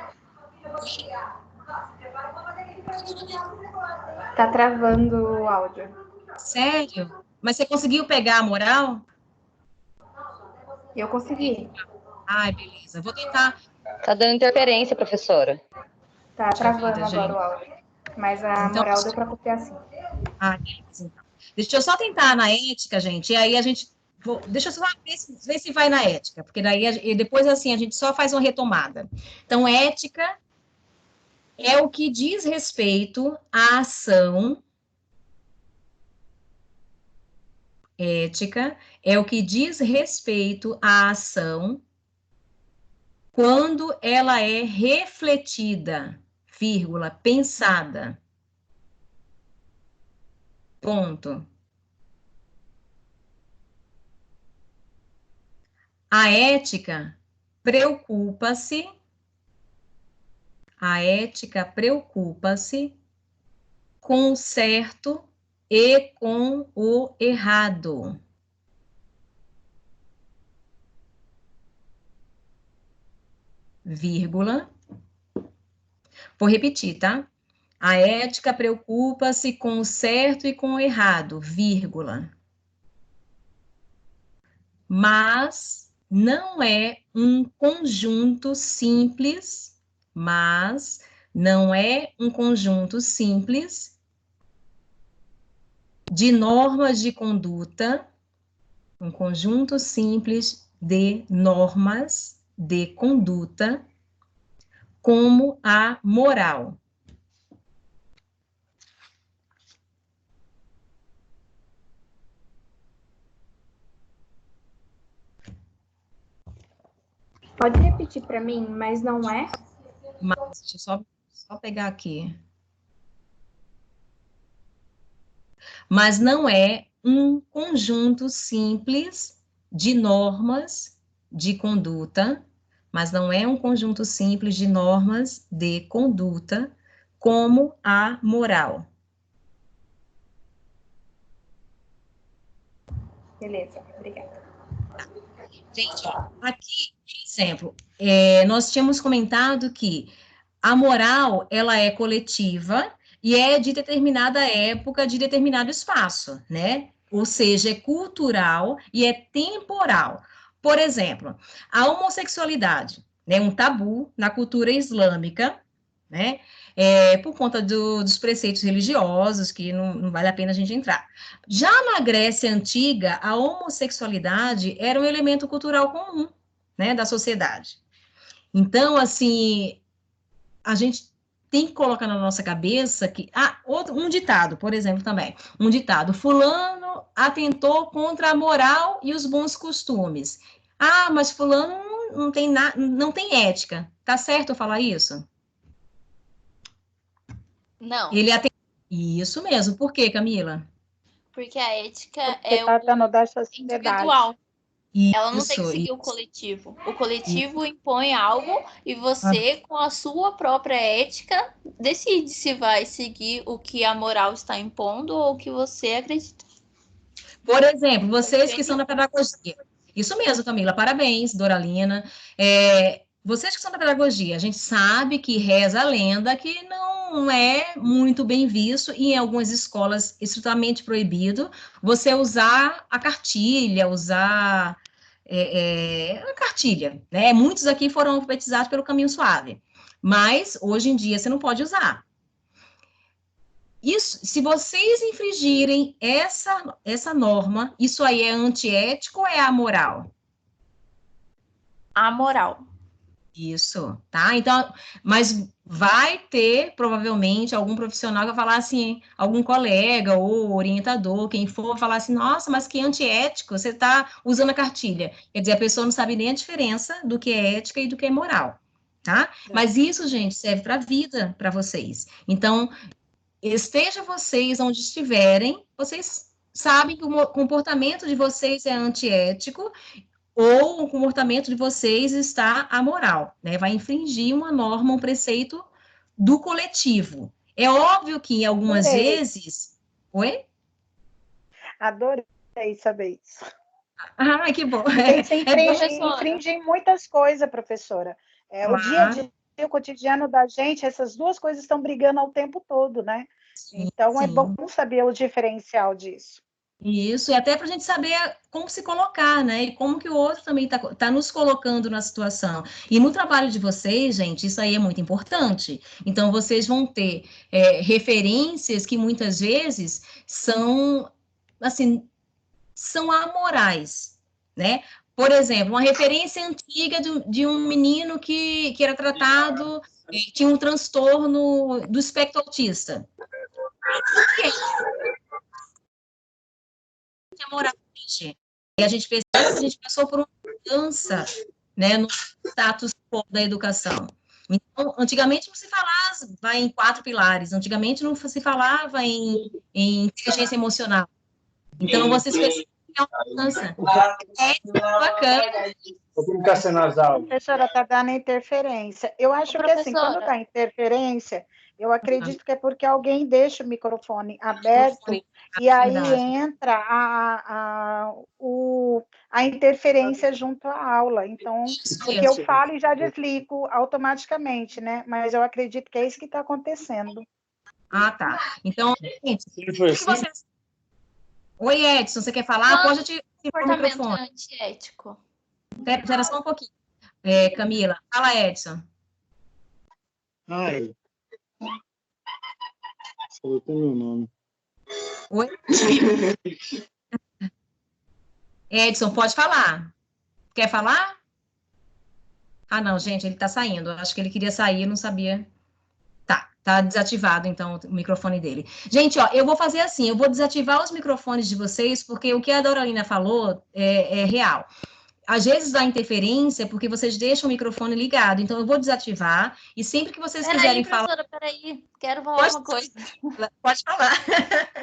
Speaker 8: Tá travando o áudio.
Speaker 2: Sério? Mas você conseguiu pegar a moral?
Speaker 8: Eu consegui.
Speaker 2: Ai, beleza. Vou tentar.
Speaker 5: Tá dando interferência, professora.
Speaker 8: Tá
Speaker 2: Puxa
Speaker 8: travando
Speaker 2: vida,
Speaker 8: agora
Speaker 2: gente.
Speaker 8: o áudio. Mas a
Speaker 2: Então,
Speaker 8: moral deu para copiar sim.
Speaker 2: Ah, beleza, então. Deixa eu só tentar na ética, gente, e aí a gente... Deixa eu só ver se vai na ética, porque daí e depois, assim, a gente só faz uma retomada. Então, ética é o que diz respeito à ação. Ética é o que diz respeito à ação quando ela é refletida, vírgula, pensada. Ponto. A ética preocupa-se com o certo e com o errado. Vírgula. Vou repetir, tá? A ética preocupa-se com o certo e com o errado, vírgula. Mas não é um conjunto simples, de normas de conduta, um conjunto simples de normas de conduta, como a moral.
Speaker 8: Pode repetir para mim, mas não é?
Speaker 2: Mas, deixa eu só pegar aqui. Mas não é um conjunto simples de normas de conduta, mas não é um conjunto simples de normas de conduta, como a moral.
Speaker 8: Beleza, obrigada.
Speaker 2: Gente, ó, aqui, por exemplo, nós tínhamos comentado que a moral, ela é coletiva e é de determinada época, de determinado espaço, né? Ou seja, é cultural e é temporal. Por exemplo, a homossexualidade, né? Um tabu na cultura islâmica, né? Por conta dos preceitos religiosos, que não vale a pena a gente entrar. Já na Grécia Antiga, a homossexualidade era um elemento cultural comum, né, da sociedade. Então, assim, a gente tem que colocar na nossa cabeça que... um ditado, por exemplo, também. Um ditado: fulano atentou contra a moral e os bons costumes. Mas fulano não tem ética. Tá certo eu falar isso?
Speaker 4: Não,
Speaker 2: Ele atentou... Isso mesmo. Por quê, Camila?
Speaker 4: porque a ética
Speaker 7: Porque
Speaker 4: é
Speaker 7: tá
Speaker 4: o
Speaker 7: tratando da sociedade.
Speaker 4: individual. Ela não tem que
Speaker 2: Isso,
Speaker 4: seguir o coletivo. O coletivo impõe algo e
Speaker 2: Ah,
Speaker 4: você, com a sua própria ética, decide se vai seguir o que a moral está impondo ou o que você acredita.
Speaker 2: Por exemplo, vocês que são da pedagogia. Isso mesmo, Camila, parabéns, Doralina. Vocês que são da pedagogia, a gente sabe que reza a lenda que não é muito bem visto e em algumas escolas estritamente proibido você usar a cartilha, usar a cartilha, né? Muitos aqui foram alfabetizados pelo caminho suave, mas hoje em dia você não pode usar. Isso, se vocês infringirem essa norma, isso aí é antiético ou é amoral?
Speaker 4: Amoral.
Speaker 2: Isso, tá? Então, mas vai ter, provavelmente, algum profissional que vai falar assim, algum colega ou orientador, quem for, falar assim, nossa, mas que antiético, você está usando a cartilha. Quer dizer, a pessoa não sabe nem a diferença do que é ética e do que é moral, tá? Mas isso, gente, serve para a vida, para vocês. Então, esteja vocês onde estiverem, vocês sabem que o comportamento de vocês é antiético ou o comportamento de vocês está amoral, né? Vai infringir uma norma, um preceito do coletivo. É óbvio que algumas
Speaker 7: Adorei.
Speaker 2: vezes... Oi?
Speaker 7: Adorei saber isso.
Speaker 2: Que bom.
Speaker 7: Porque isso
Speaker 4: professora.
Speaker 7: infringe em muitas coisas, professora. O dia a dia, o cotidiano da gente, essas duas coisas estão brigando ao tempo todo, né? Então, é bom saber o diferencial disso.
Speaker 2: Isso, e até para a gente saber como se colocar, né? E como que o outro também tá nos colocando na situação. E no trabalho de vocês, gente, isso aí é muito importante. Então, vocês vão ter referências que muitas vezes são, assim, são amorais, né? Por exemplo, uma referência antiga de um menino que era tratado, tinha um transtorno do espectro autista. Por quê? Moral, gente. E a gente percebe que a gente passou por uma mudança, né, no status quo da educação. Então, antigamente não se falava em 4 pilares, antigamente não se falava em inteligência emocional. Então, vocês percebem que é uma mudança. Bacana.
Speaker 7: Professora, está dando interferência. Eu acho que, assim, quando dá interferência, eu acredito que é porque alguém deixa o microfone aberto e aí entra a interferência junto à aula. Então, porque eu falo e já desligo automaticamente, né? Mas eu acredito que é isso que está acontecendo.
Speaker 2: Tá. Então, gente, Oi, Edson, você quer falar? Pode ativar o microfone.
Speaker 4: Antiético.
Speaker 2: Espera só um pouquinho. Camila, fala, Edson.
Speaker 9: Ai. Faltou meu nome.
Speaker 2: Oi? Edson, pode falar. Quer falar? Ah, não, gente, ele está saindo. Acho que ele queria sair, não sabia. Tá desativado, então, o microfone dele. Gente, ó, eu vou fazer assim, eu vou desativar os microfones de vocês, porque o que a Doralina falou é real. Às vezes dá interferência porque vocês deixam o microfone ligado, então eu vou desativar, e sempre que vocês quiserem falar...
Speaker 4: Peraí, quero falar uma coisa.
Speaker 2: Pode falar.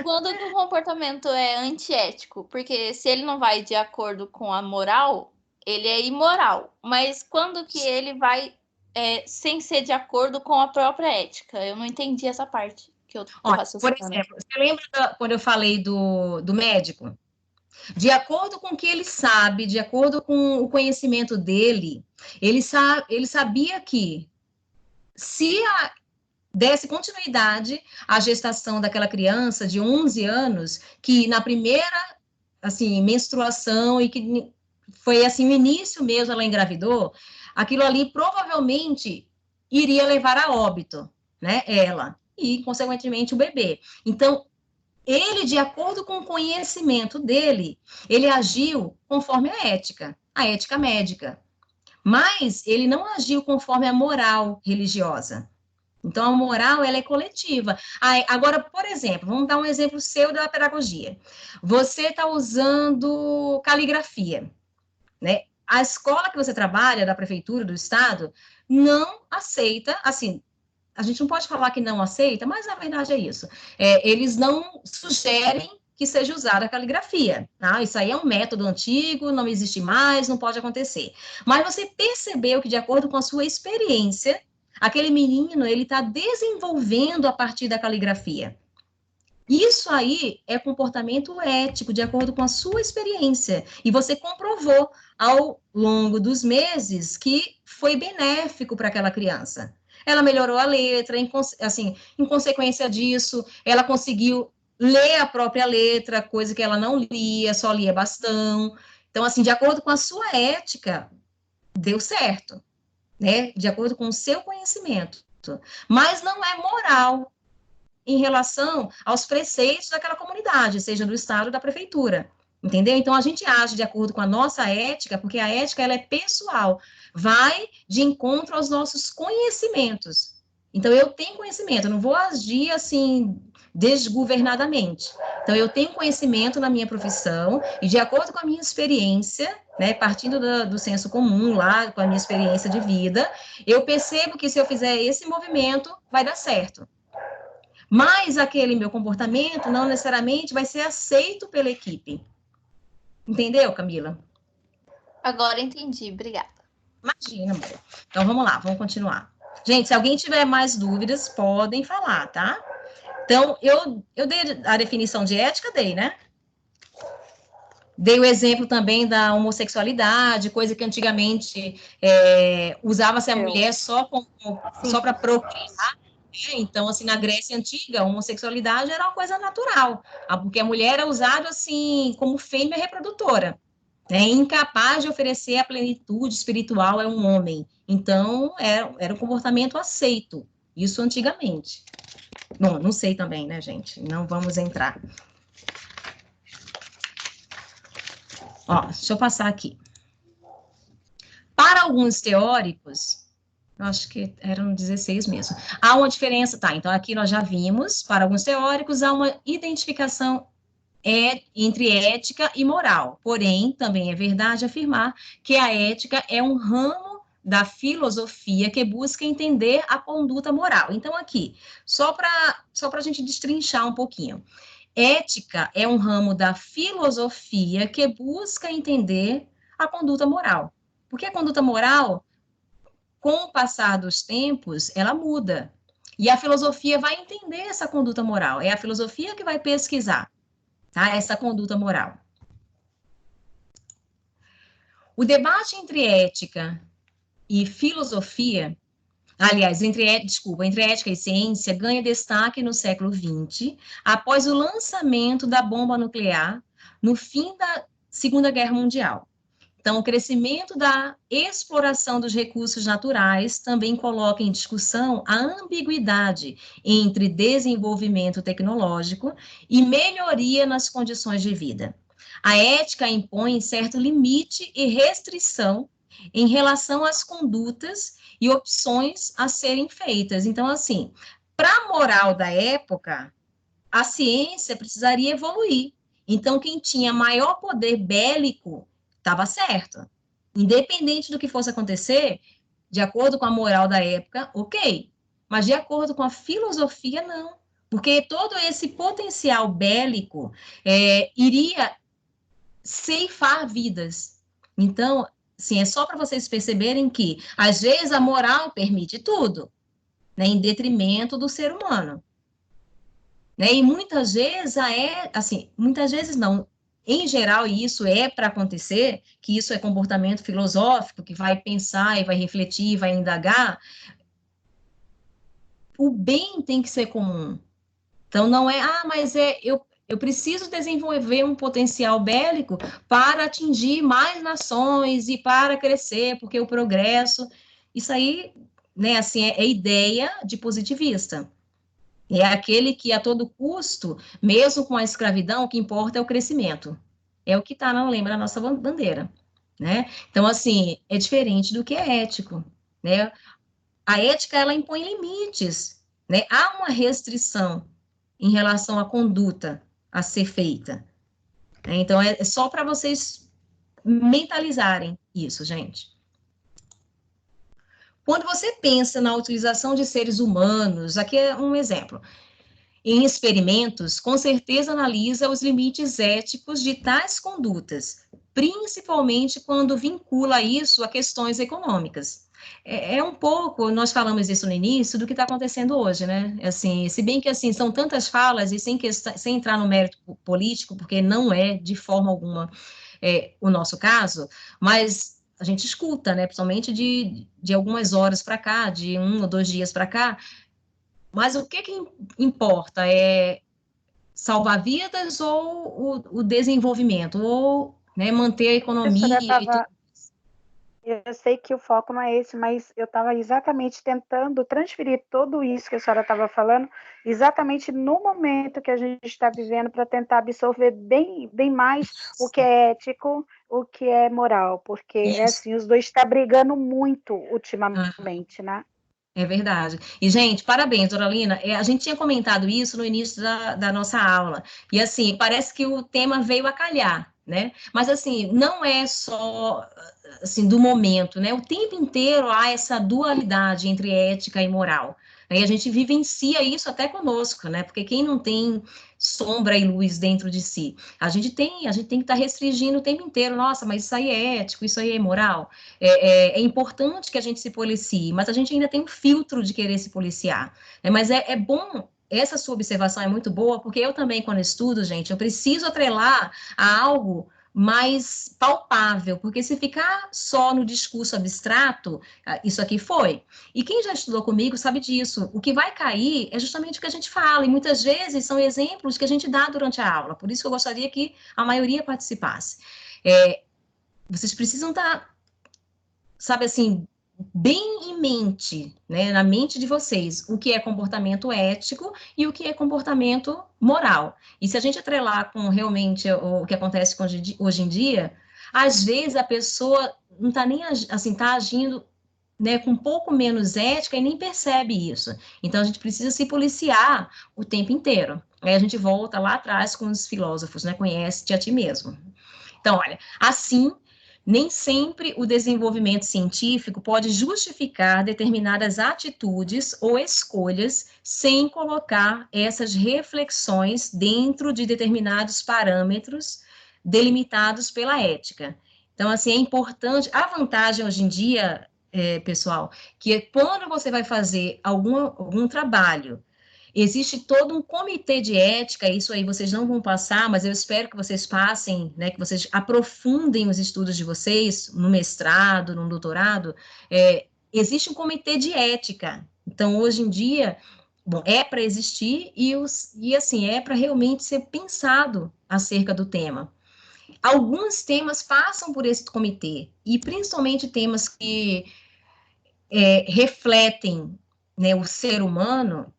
Speaker 4: Quando que o comportamento é antiético? Porque se ele não vai de acordo com a moral, ele é imoral. Mas quando que ele vai sem ser de acordo com a própria ética? Eu não entendi essa parte que eu tô raciocinando.
Speaker 2: Por exemplo, você lembra quando eu falei do médico? De acordo com o que ele sabe, de acordo com o conhecimento dele, ele sabia que se desse continuidade à gestação daquela criança de 11 anos, que na primeira, assim, menstruação e que foi, assim, o início mesmo, ela engravidou, aquilo ali provavelmente iria levar a óbito, né, ela, e, consequentemente, o bebê. Então, ele, de acordo com o conhecimento dele, ele agiu conforme a ética médica, mas ele não agiu conforme a moral religiosa. Então, a moral, ela é coletiva. Agora, por exemplo, vamos dar um exemplo seu da pedagogia. Você está usando caligrafia, né? A escola que você trabalha, da prefeitura, do estado, não aceita, assim, a gente não pode falar que não aceita, mas a verdade é isso. Eles não sugerem que seja usada a caligrafia, tá? Isso aí é um método antigo, não existe mais, não pode acontecer. Mas você percebeu que, de acordo com a sua experiência, aquele menino, ele está desenvolvendo a partir da caligrafia. Isso aí é comportamento ético, de acordo com a sua experiência. E você comprovou ao longo dos meses que foi benéfico para aquela criança. Ela melhorou a letra, em consequência disso, ela conseguiu ler a própria letra, coisa que ela não lia, só lia bastão. Então, assim, de acordo com a sua ética, deu certo, né? De acordo com o seu conhecimento. Mas não é moral em relação aos preceitos daquela comunidade, seja do Estado ou da Prefeitura, entendeu? Então, a gente age de acordo com a nossa ética, porque a ética, ela é pessoal, vai de encontro aos nossos conhecimentos. Então, eu tenho conhecimento, eu não vou agir, assim, desgovernadamente. Então, eu tenho conhecimento na minha profissão, e de acordo com a minha experiência, né, partindo do senso comum lá, com a minha experiência de vida, eu percebo que se eu fizer esse movimento, vai dar certo. Mas aquele meu comportamento não necessariamente vai ser aceito pela equipe. Entendeu, Camila?
Speaker 4: Agora entendi, obrigada.
Speaker 2: Imagina, amor. Então, vamos lá, vamos continuar. Gente, se alguém tiver mais dúvidas, podem falar, tá? Então, eu dei a definição de ética, né? Dei o exemplo também da homossexualidade, coisa que antigamente usava-se a mulher só para procriar. Então, assim, na Grécia Antiga, a homossexualidade era uma coisa natural, porque a mulher era usada, assim, como fêmea reprodutora, né, incapaz de oferecer a plenitude espiritual a um homem. Então, era um comportamento aceito, isso antigamente. Bom, não sei também, né, gente? Não vamos entrar. Ó, deixa eu passar aqui. Para alguns teóricos, eu acho que eram 16 mesmo. Há uma diferença, tá? Então, aqui nós já vimos, para alguns teóricos, há uma identificação entre ética e moral. Porém, também é verdade afirmar que a ética é um ramo da filosofia que busca entender a conduta moral. Então, aqui, só para a gente destrinchar um pouquinho. Ética é um ramo da filosofia que busca entender a conduta moral. Porque a conduta moral, com o passar dos tempos, ela muda. E a filosofia vai entender essa conduta moral. É a filosofia que vai pesquisar, tá? Essa conduta moral. O debate entre ética e filosofia, aliás, entre ética e ciência, ganha destaque no século XX, após o lançamento da bomba nuclear, no fim da Segunda Guerra Mundial. Então, o crescimento da exploração dos recursos naturais também coloca em discussão a ambiguidade entre desenvolvimento tecnológico e melhoria nas condições de vida. A ética impõe certo limite e restrição em relação às condutas e opções a serem feitas. Então, assim, para a moral da época, a ciência precisaria evoluir. Então, quem tinha maior poder bélico estava certo. Independente do que fosse acontecer, de acordo com a moral da época, ok. Mas de acordo com a filosofia, não. Porque todo esse potencial bélico iria ceifar vidas. Então, sim, é só para vocês perceberem que, às vezes, a moral permite tudo, né, em detrimento do ser humano. Né? E muitas vezes, assim, muitas vezes não, em geral, e isso é para acontecer, que isso é comportamento filosófico, que vai pensar e vai refletir, vai indagar, o bem tem que ser comum. Então, não é, mas eu preciso desenvolver um potencial bélico para atingir mais nações e para crescer, porque o progresso, isso aí, né, assim, é ideia de positivista. É aquele que, a todo custo, mesmo com a escravidão, o que importa é o crescimento. É o que está, não lembra, a nossa bandeira, né? Então, assim, é diferente do que é ético, né? A ética, ela impõe limites, né? Há uma restrição em relação à conduta a ser feita, né? Então, é só para vocês mentalizarem isso, gente. Quando você pensa na utilização de seres humanos, aqui é um exemplo, em experimentos, com certeza analisa os limites éticos de tais condutas, principalmente quando vincula isso a questões econômicas. É um pouco, nós falamos isso no início, do que está acontecendo hoje, né? Assim, se bem que, assim, são tantas falas, e sem entrar no mérito político, porque não é, de forma alguma, o nosso caso, mas a gente escuta, né? Principalmente de algumas horas para cá, de 1 ou 2 dias para cá, mas o que importa é salvar vidas ou o desenvolvimento, ou, né, manter a economia e tudo.
Speaker 7: Eu sei que o foco não é esse, mas eu estava exatamente tentando transferir tudo isso que a senhora estava falando, exatamente no momento que a gente está vivendo, para tentar absorver bem mais o que é ético, o que é moral, porque é assim, os dois estão brigando muito ultimamente, né?
Speaker 2: É verdade. E, gente, parabéns, Doralina. A gente tinha comentado isso no início da nossa aula. E, assim, parece que o tema veio a calhar, né? Mas, assim, não é só, assim, do momento, né? O tempo inteiro há essa dualidade entre ética e moral. E a gente vivencia isso até conosco, né? Porque quem não tem sombra e luz dentro de si? A gente tem que estar restringindo o tempo inteiro. Nossa, mas isso aí é ético, isso aí é moral. É importante que a gente se policie, mas a gente ainda tem um filtro de querer se policiar. Né? Mas é bom, essa sua observação é muito boa, porque eu também, quando estudo, gente, eu preciso atrelar a algo mais palpável, porque se ficar só no discurso abstrato, isso aqui foi. E quem já estudou comigo sabe disso. O que vai cair é justamente o que a gente fala, e muitas vezes são exemplos que a gente dá durante a aula, por isso que eu gostaria que a maioria participasse. Vocês precisam estar, sabe assim, bem em mente, né, na mente de vocês, o que é comportamento ético e o que é comportamento moral. E se a gente atrelar com realmente o que acontece hoje em dia, às vezes a pessoa não está nem assim, está agindo, né, com um pouco menos ética e nem percebe isso. Então a gente precisa se policiar o tempo inteiro. Aí a gente volta lá atrás com os filósofos, né, conhece-te a ti mesmo. Então, olha, assim, nem sempre o desenvolvimento científico pode justificar determinadas atitudes ou escolhas sem colocar essas reflexões dentro de determinados parâmetros delimitados pela ética. Então, assim, é importante. A vantagem hoje em dia, pessoal, que quando você vai fazer algum trabalho, existe todo um comitê de ética, isso aí vocês não vão passar, mas eu espero que vocês passem, né, que vocês aprofundem os estudos de vocês, no mestrado, no doutorado, existe um comitê de ética. Então, hoje em dia, bom, é para existir e assim, é para realmente ser pensado acerca do tema. Alguns temas passam por esse comitê, e principalmente temas que refletem, né, o ser humano,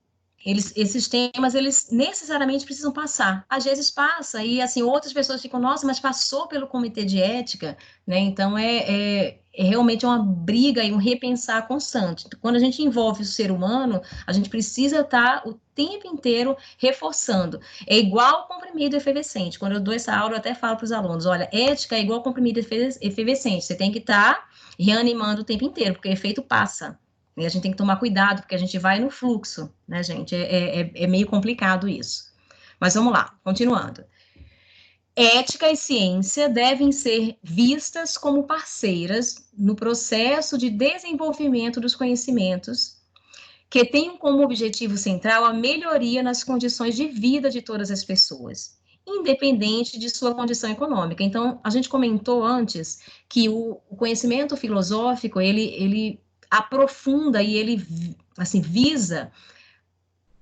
Speaker 2: esses temas, eles necessariamente precisam passar. Às vezes passa, e assim, outras pessoas ficam, nossa, mas passou pelo comitê de ética, né? Então, é realmente uma briga e um repensar constante. Quando a gente envolve o ser humano, a gente precisa estar o tempo inteiro reforçando. É igual comprimido efervescente. Quando eu dou essa aula, eu até falo para os alunos, olha, ética é igual comprimido efervescente. Você tem que estar reanimando o tempo inteiro, porque o efeito passa. E a gente tem que tomar cuidado, porque a gente vai no fluxo, né, gente? É meio complicado isso. Mas vamos lá, continuando. Ética e ciência devem ser vistas como parceiras no processo de desenvolvimento dos conhecimentos, que tenham como objetivo central a melhoria nas condições de vida de todas as pessoas, independente de sua condição econômica. Então, a gente comentou antes que o conhecimento filosófico, ele aprofunda e ele, assim, visa,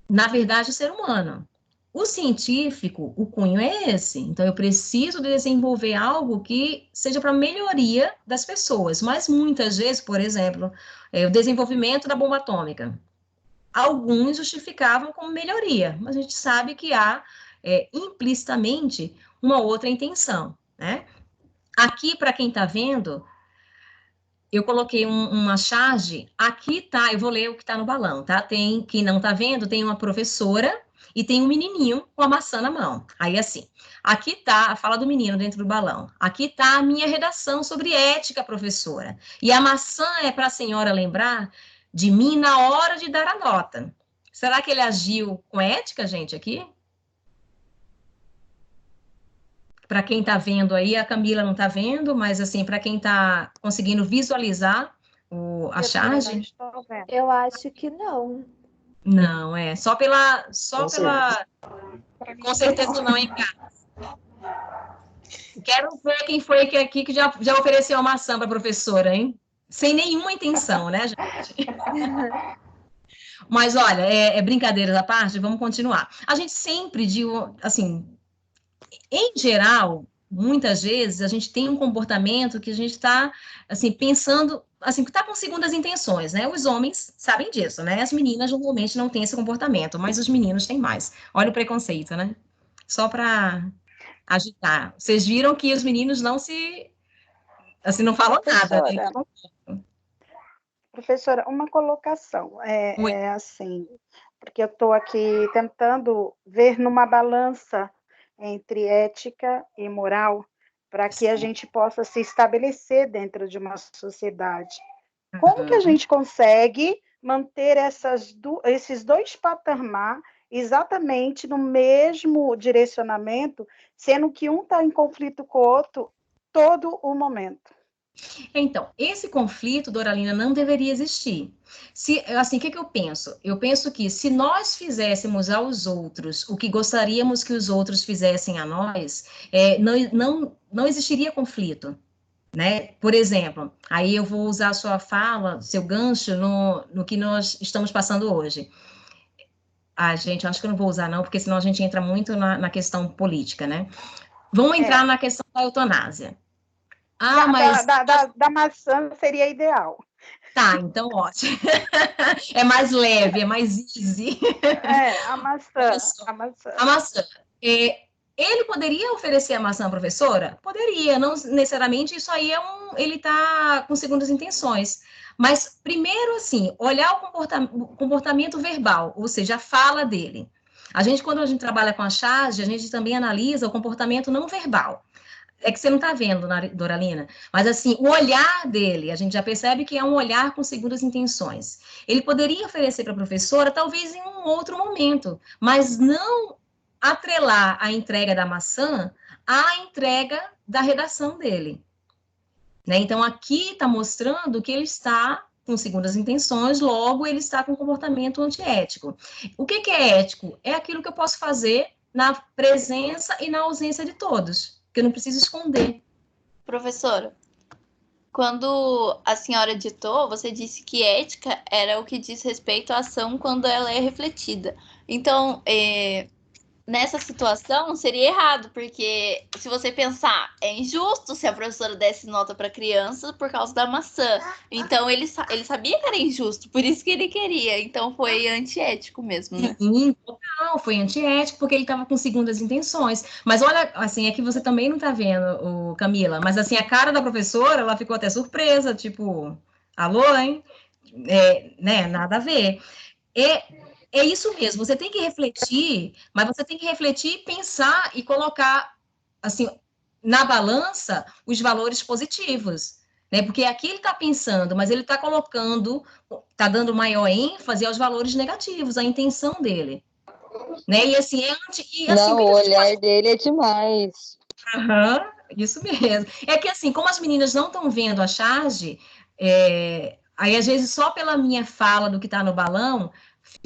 Speaker 2: na verdade, o ser humano. O científico, o cunho é esse. Então, eu preciso desenvolver algo que seja para melhoria das pessoas. Mas, muitas vezes, por exemplo, o desenvolvimento da bomba atômica. Alguns justificavam como melhoria, mas a gente sabe que há, implicitamente, uma outra intenção, né? Aqui, para quem está vendo, eu coloquei uma charge, aqui tá, eu vou ler o que está no balão, tá? Tem, quem não está vendo, tem uma professora e tem um menininho com a maçã na mão. Aí, assim, aqui tá, a fala do menino dentro do balão. Aqui tá a minha redação sobre ética, professora. E a maçã é para a senhora lembrar de mim na hora de dar a nota. Será que ele agiu com ética, gente, aqui? Para quem está vendo aí, a Camila não está vendo, mas assim, para quem está conseguindo visualizar a charge,
Speaker 1: Eu acho que não.
Speaker 2: não, com certeza não, hein, cara? Quero ver quem foi aqui que já ofereceu uma maçã para a professora, hein? Sem nenhuma intenção, né, gente? Mas, olha, brincadeiras à parte, vamos continuar. A gente sempre, assim, em geral, muitas vezes, a gente tem um comportamento que a gente está, assim, pensando, assim, que está com segundas intenções, né? Os homens sabem disso, né? As meninas normalmente não têm esse comportamento, mas os meninos têm mais. Olha o preconceito, né? Só para agitar. Vocês viram que os meninos não assim, não falam nada, né?
Speaker 7: Professora, uma colocação, assim, porque eu estou aqui tentando ver numa balança entre ética e moral, para que a gente possa se estabelecer dentro de uma sociedade. Como que a gente consegue manter esses dois patamares exatamente no mesmo direcionamento, sendo que um está em conflito com o outro todo o momento?
Speaker 2: Então, esse conflito, Doralina, não deveria existir. Assim, o que eu penso? Eu penso que se nós fizéssemos aos outros o que gostaríamos que os outros fizessem a nós, não existiria conflito, né? Por exemplo, aí eu vou usar a sua fala, seu gancho no que nós estamos passando hoje. Gente, eu acho que eu não vou usar não, porque senão a gente entra muito na questão política, né? Vamos entrar na questão da eutanásia.
Speaker 7: Mas da maçã seria ideal.
Speaker 2: Tá, então ótimo. É mais leve, é mais easy.
Speaker 7: A maçã.
Speaker 2: A maçã. Ele poderia oferecer a maçã à professora? Poderia, não necessariamente isso aí ele está com segundas intenções. Mas, primeiro, assim, olhar o comportamento verbal, ou seja, a fala dele. Quando a gente trabalha com a charge, a gente também analisa o comportamento não verbal. É que você não está vendo, Doralina, mas assim, o olhar dele, a gente já percebe que é um olhar com segundas intenções. Ele poderia oferecer para a professora, talvez em um outro momento, mas não atrelar a entrega da maçã à entrega da redação dele. Né? Então, aqui está mostrando que ele está com segundas intenções, logo ele está com comportamento antiético. O que é ético? É aquilo que eu posso fazer na presença e na ausência de todos, que eu não preciso esconder.
Speaker 4: Professora, quando a senhora ditou, você disse que ética era o que diz respeito à ação quando ela é refletida. Então, nessa situação seria errado, porque se você pensar, é injusto se a professora desse nota para criança por causa da maçã. Então ele sabia que era injusto, por isso que ele queria. Então foi antiético mesmo, né?
Speaker 2: Sim, total, foi antiético, porque ele estava com segundas intenções. Mas olha, assim, é que você também não está vendo, Camila, mas assim, a cara da professora, ela ficou até surpresa, tipo, alô, hein? Né, nada a ver. É isso mesmo, você tem que refletir, mas você tem que refletir, pensar e colocar, assim, na balança os valores positivos, né? Porque aqui ele está pensando, mas ele está colocando, está dando maior ênfase aos valores negativos, à intenção dele, né? E assim,
Speaker 5: Não, o olhar dele é demais.
Speaker 2: Aham, isso mesmo. É que assim, como as meninas não estão vendo a charge, aí às vezes só pela minha fala do que está no balão,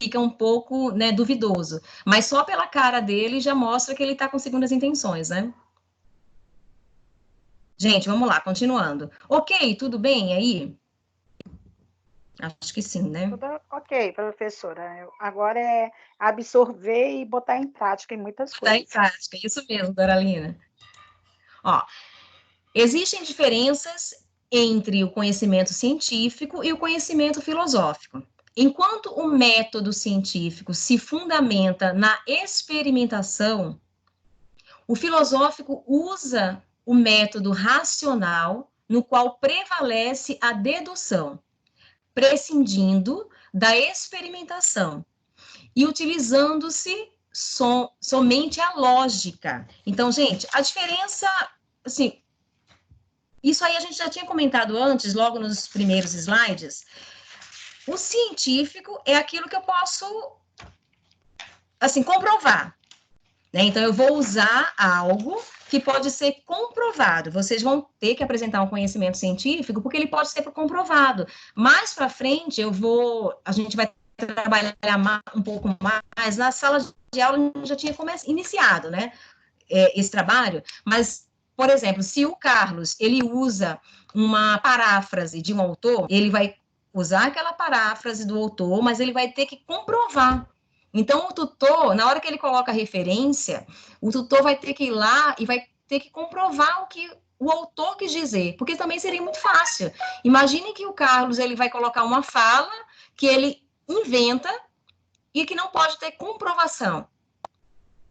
Speaker 2: fica um pouco, né, duvidoso. Mas só pela cara dele já mostra que ele está com segundas intenções, né? Gente, vamos lá, continuando. Ok, tudo bem aí? Acho que sim, né?
Speaker 7: Tudo ok, professora. Agora é absorver e botar em prática em muitas
Speaker 2: Tá em
Speaker 7: coisas.
Speaker 2: prática, isso mesmo, Doralina. Ó, existem diferenças entre o conhecimento científico e o conhecimento filosófico. Enquanto o método científico se fundamenta na experimentação, o filosófico usa o método racional, no qual prevalece a dedução, prescindindo da experimentação e utilizando-se somente a lógica. Então, gente, a diferença, assim, isso aí a gente já tinha comentado antes, logo nos primeiros slides. O científico é aquilo que eu posso, assim, comprovar, né? Então, eu vou usar algo que pode ser comprovado. Vocês vão ter que apresentar um conhecimento científico, porque ele pode ser comprovado. Mais para frente, a gente vai trabalhar um pouco mais na sala de aula, a gente já tinha iniciado, né? Esse trabalho, mas, por exemplo, se o Carlos, ele usa uma paráfrase de um autor, ele vai usar aquela paráfrase do autor, mas ele vai ter que comprovar. Então, o tutor, na hora que ele coloca a referência, o tutor vai ter que ir lá e vai ter que comprovar o que o autor quis dizer, porque também seria muito fácil. Imagine que o Carlos, ele vai colocar uma fala que ele inventa e que não pode ter comprovação.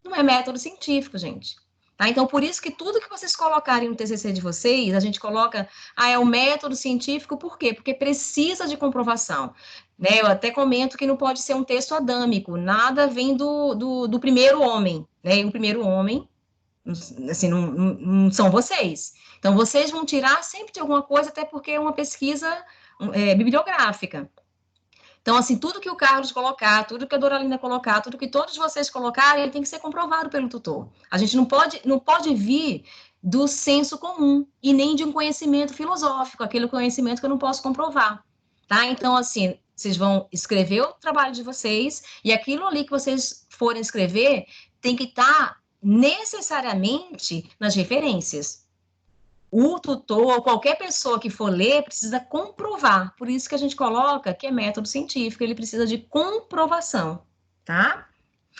Speaker 2: Não é método científico, gente. Tá? Então, por isso que tudo que vocês colocarem no TCC de vocês, a gente coloca, é o método científico, por quê? Porque precisa de comprovação. Né? Eu até comento que não pode ser um texto adâmico, nada vem do primeiro homem, né? E o primeiro homem, assim, não são vocês. Então, vocês vão tirar sempre de alguma coisa, até porque é uma pesquisa bibliográfica. Então, assim, tudo que o Carlos colocar, tudo que a Doralina colocar, tudo que todos vocês colocarem, ele tem que ser comprovado pelo tutor. A gente não pode vir do senso comum e nem de um conhecimento filosófico, aquele conhecimento que eu não posso comprovar, tá? Então, assim, vocês vão escrever o trabalho de vocês e aquilo ali que vocês forem escrever tem que estar necessariamente nas referências. O tutor ou qualquer pessoa que for ler precisa comprovar. Por isso que a gente coloca que é método científico, ele precisa de comprovação, tá?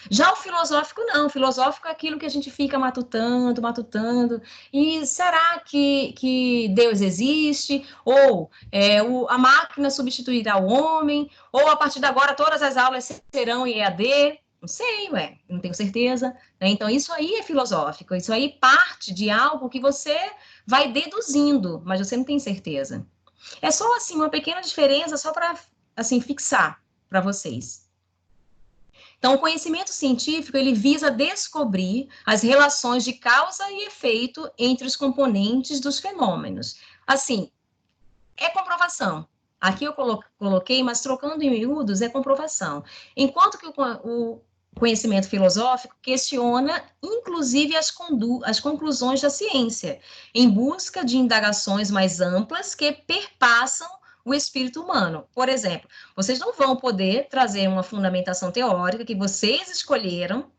Speaker 2: Já o filosófico, não. O filosófico é aquilo que a gente fica matutando. E será que Deus existe? Ou a máquina substituirá o homem? Ou a partir de agora todas as aulas serão em EAD? Não sei, não tenho certeza. Né? Então, isso aí é filosófico. Isso aí parte de algo que você vai deduzindo, mas você não tem certeza. É só, assim, uma pequena diferença, só para, assim, fixar para vocês. Então, o conhecimento científico, ele visa descobrir as relações de causa e efeito entre os componentes dos fenômenos. Assim, é comprovação. Aqui eu coloquei, mas trocando em miúdos, é comprovação. Enquanto que o conhecimento filosófico questiona, inclusive, as conclusões da ciência, em busca de indagações mais amplas que perpassam o espírito humano. Por exemplo, vocês não vão poder trazer uma fundamentação teórica que vocês escolheram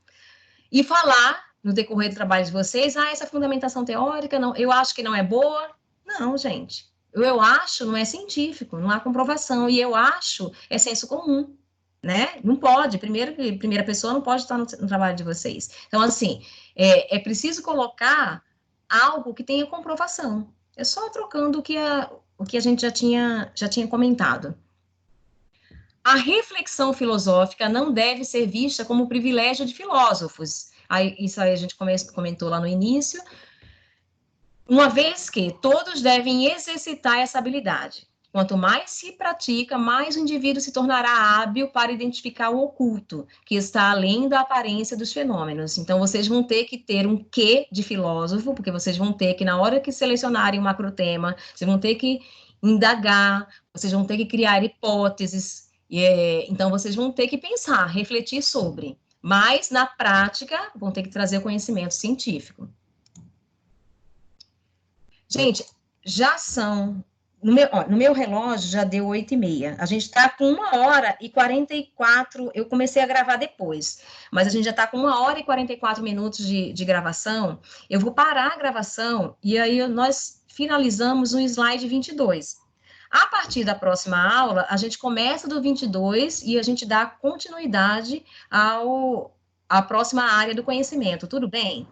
Speaker 2: e falar, no decorrer do trabalho de vocês, essa fundamentação teórica, não, eu acho que não é boa. Não, gente. Eu acho não é científico, não há comprovação. E eu acho é senso comum. né? Não pode, primeiro que primeira pessoa não pode estar no trabalho de vocês. Então, assim, é preciso colocar algo que tenha comprovação. É só trocando o que a gente já tinha comentado. A reflexão filosófica não deve ser vista como privilégio de filósofos. Isso aí a gente comentou lá no início. Uma vez que todos devem exercitar essa habilidade. Quanto mais se pratica, mais o indivíduo se tornará hábil para identificar o oculto, que está além da aparência dos fenômenos. Então, vocês vão ter que ter um quê de filósofo, porque vocês vão ter que, na hora que selecionarem um macrotema, vocês vão ter que indagar, vocês vão ter que criar hipóteses, então vocês vão ter que pensar, refletir sobre. Mas, na prática, vão ter que trazer o conhecimento científico. Gente, já são... No meu relógio já deu 8h30. A gente está com 1h44. Eu comecei a gravar depois, mas a gente já está com 1h44 de gravação. Eu vou parar a gravação e aí nós finalizamos o slide 22. A partir da próxima aula, a gente começa do 22 e a gente dá continuidade à próxima área do conhecimento. Tudo bem?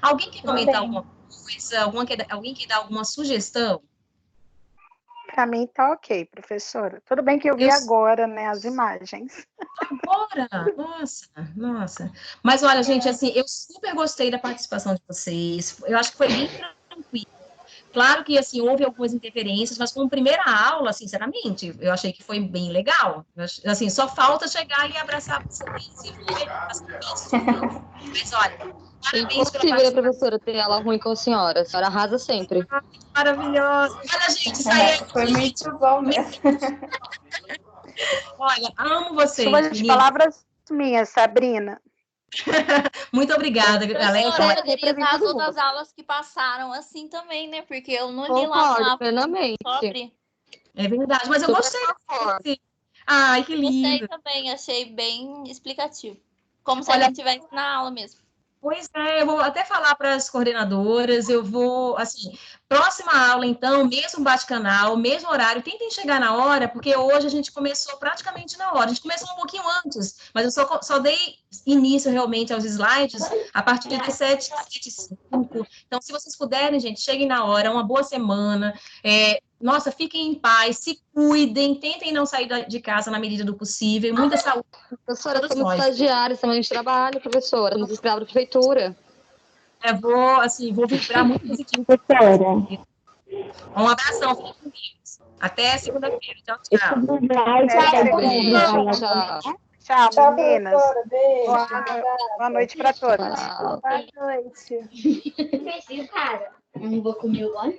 Speaker 2: Alguém quer comentar alguma coisa? Alguém quer dar alguma sugestão?
Speaker 7: Para mim tá ok, professora. Tudo bem que eu vi agora, né, as imagens.
Speaker 2: Agora? Nossa. Mas olha, gente, assim, eu super gostei da participação de vocês. Eu acho que foi bem tranquilo. Claro que, assim, houve algumas interferências, mas como primeira aula, sinceramente, eu achei que foi bem legal. Assim, só falta chegar e abraçar vocês e ver. Mas olha...
Speaker 5: Impossível, né, professora, ter aula ruim com a senhora. A senhora arrasa sempre.
Speaker 2: Maravilhosa. Olha, gente, isso aí
Speaker 8: Foi muito bom mesmo.
Speaker 2: Olha, amo vocês,
Speaker 7: Suas palavras minhas, Sabrina.
Speaker 2: Muito obrigada, galera.
Speaker 4: Eu poderia dar as outras aulas que passaram assim também, né? Porque eu não li lá
Speaker 5: Concordo plenamente.
Speaker 4: sobre.
Speaker 2: É verdade, mas eu gostei. Ai, que lindo.
Speaker 4: Gostei também, achei bem explicativo. Como se a gente estivesse na aula mesmo.
Speaker 2: Pois é, eu vou até falar para as coordenadoras, eu vou, assim, próxima aula, então, mesmo bate-canal, mesmo horário, tentem chegar na hora, porque hoje a gente começou praticamente na hora, a gente começou um pouquinho antes, mas eu só dei início realmente aos slides a partir das 7h05. Então, se vocês puderem, gente, cheguem na hora, uma boa semana, nossa, fiquem em paz, se cuidem, tentem não sair de casa na medida do possível, muita saúde.
Speaker 5: Professora, somos estagiários, semana de trabalho, professora, nos esperava da prefeitura.
Speaker 2: Vou vibrar muito positivo, professora. Um abração, fiquem com Deus. Até segunda-feira. Tchau, tchau.
Speaker 7: Tchau, meninas. Boa noite para todos.
Speaker 1: Boa noite.
Speaker 8: Cara, não vou comer o óleo.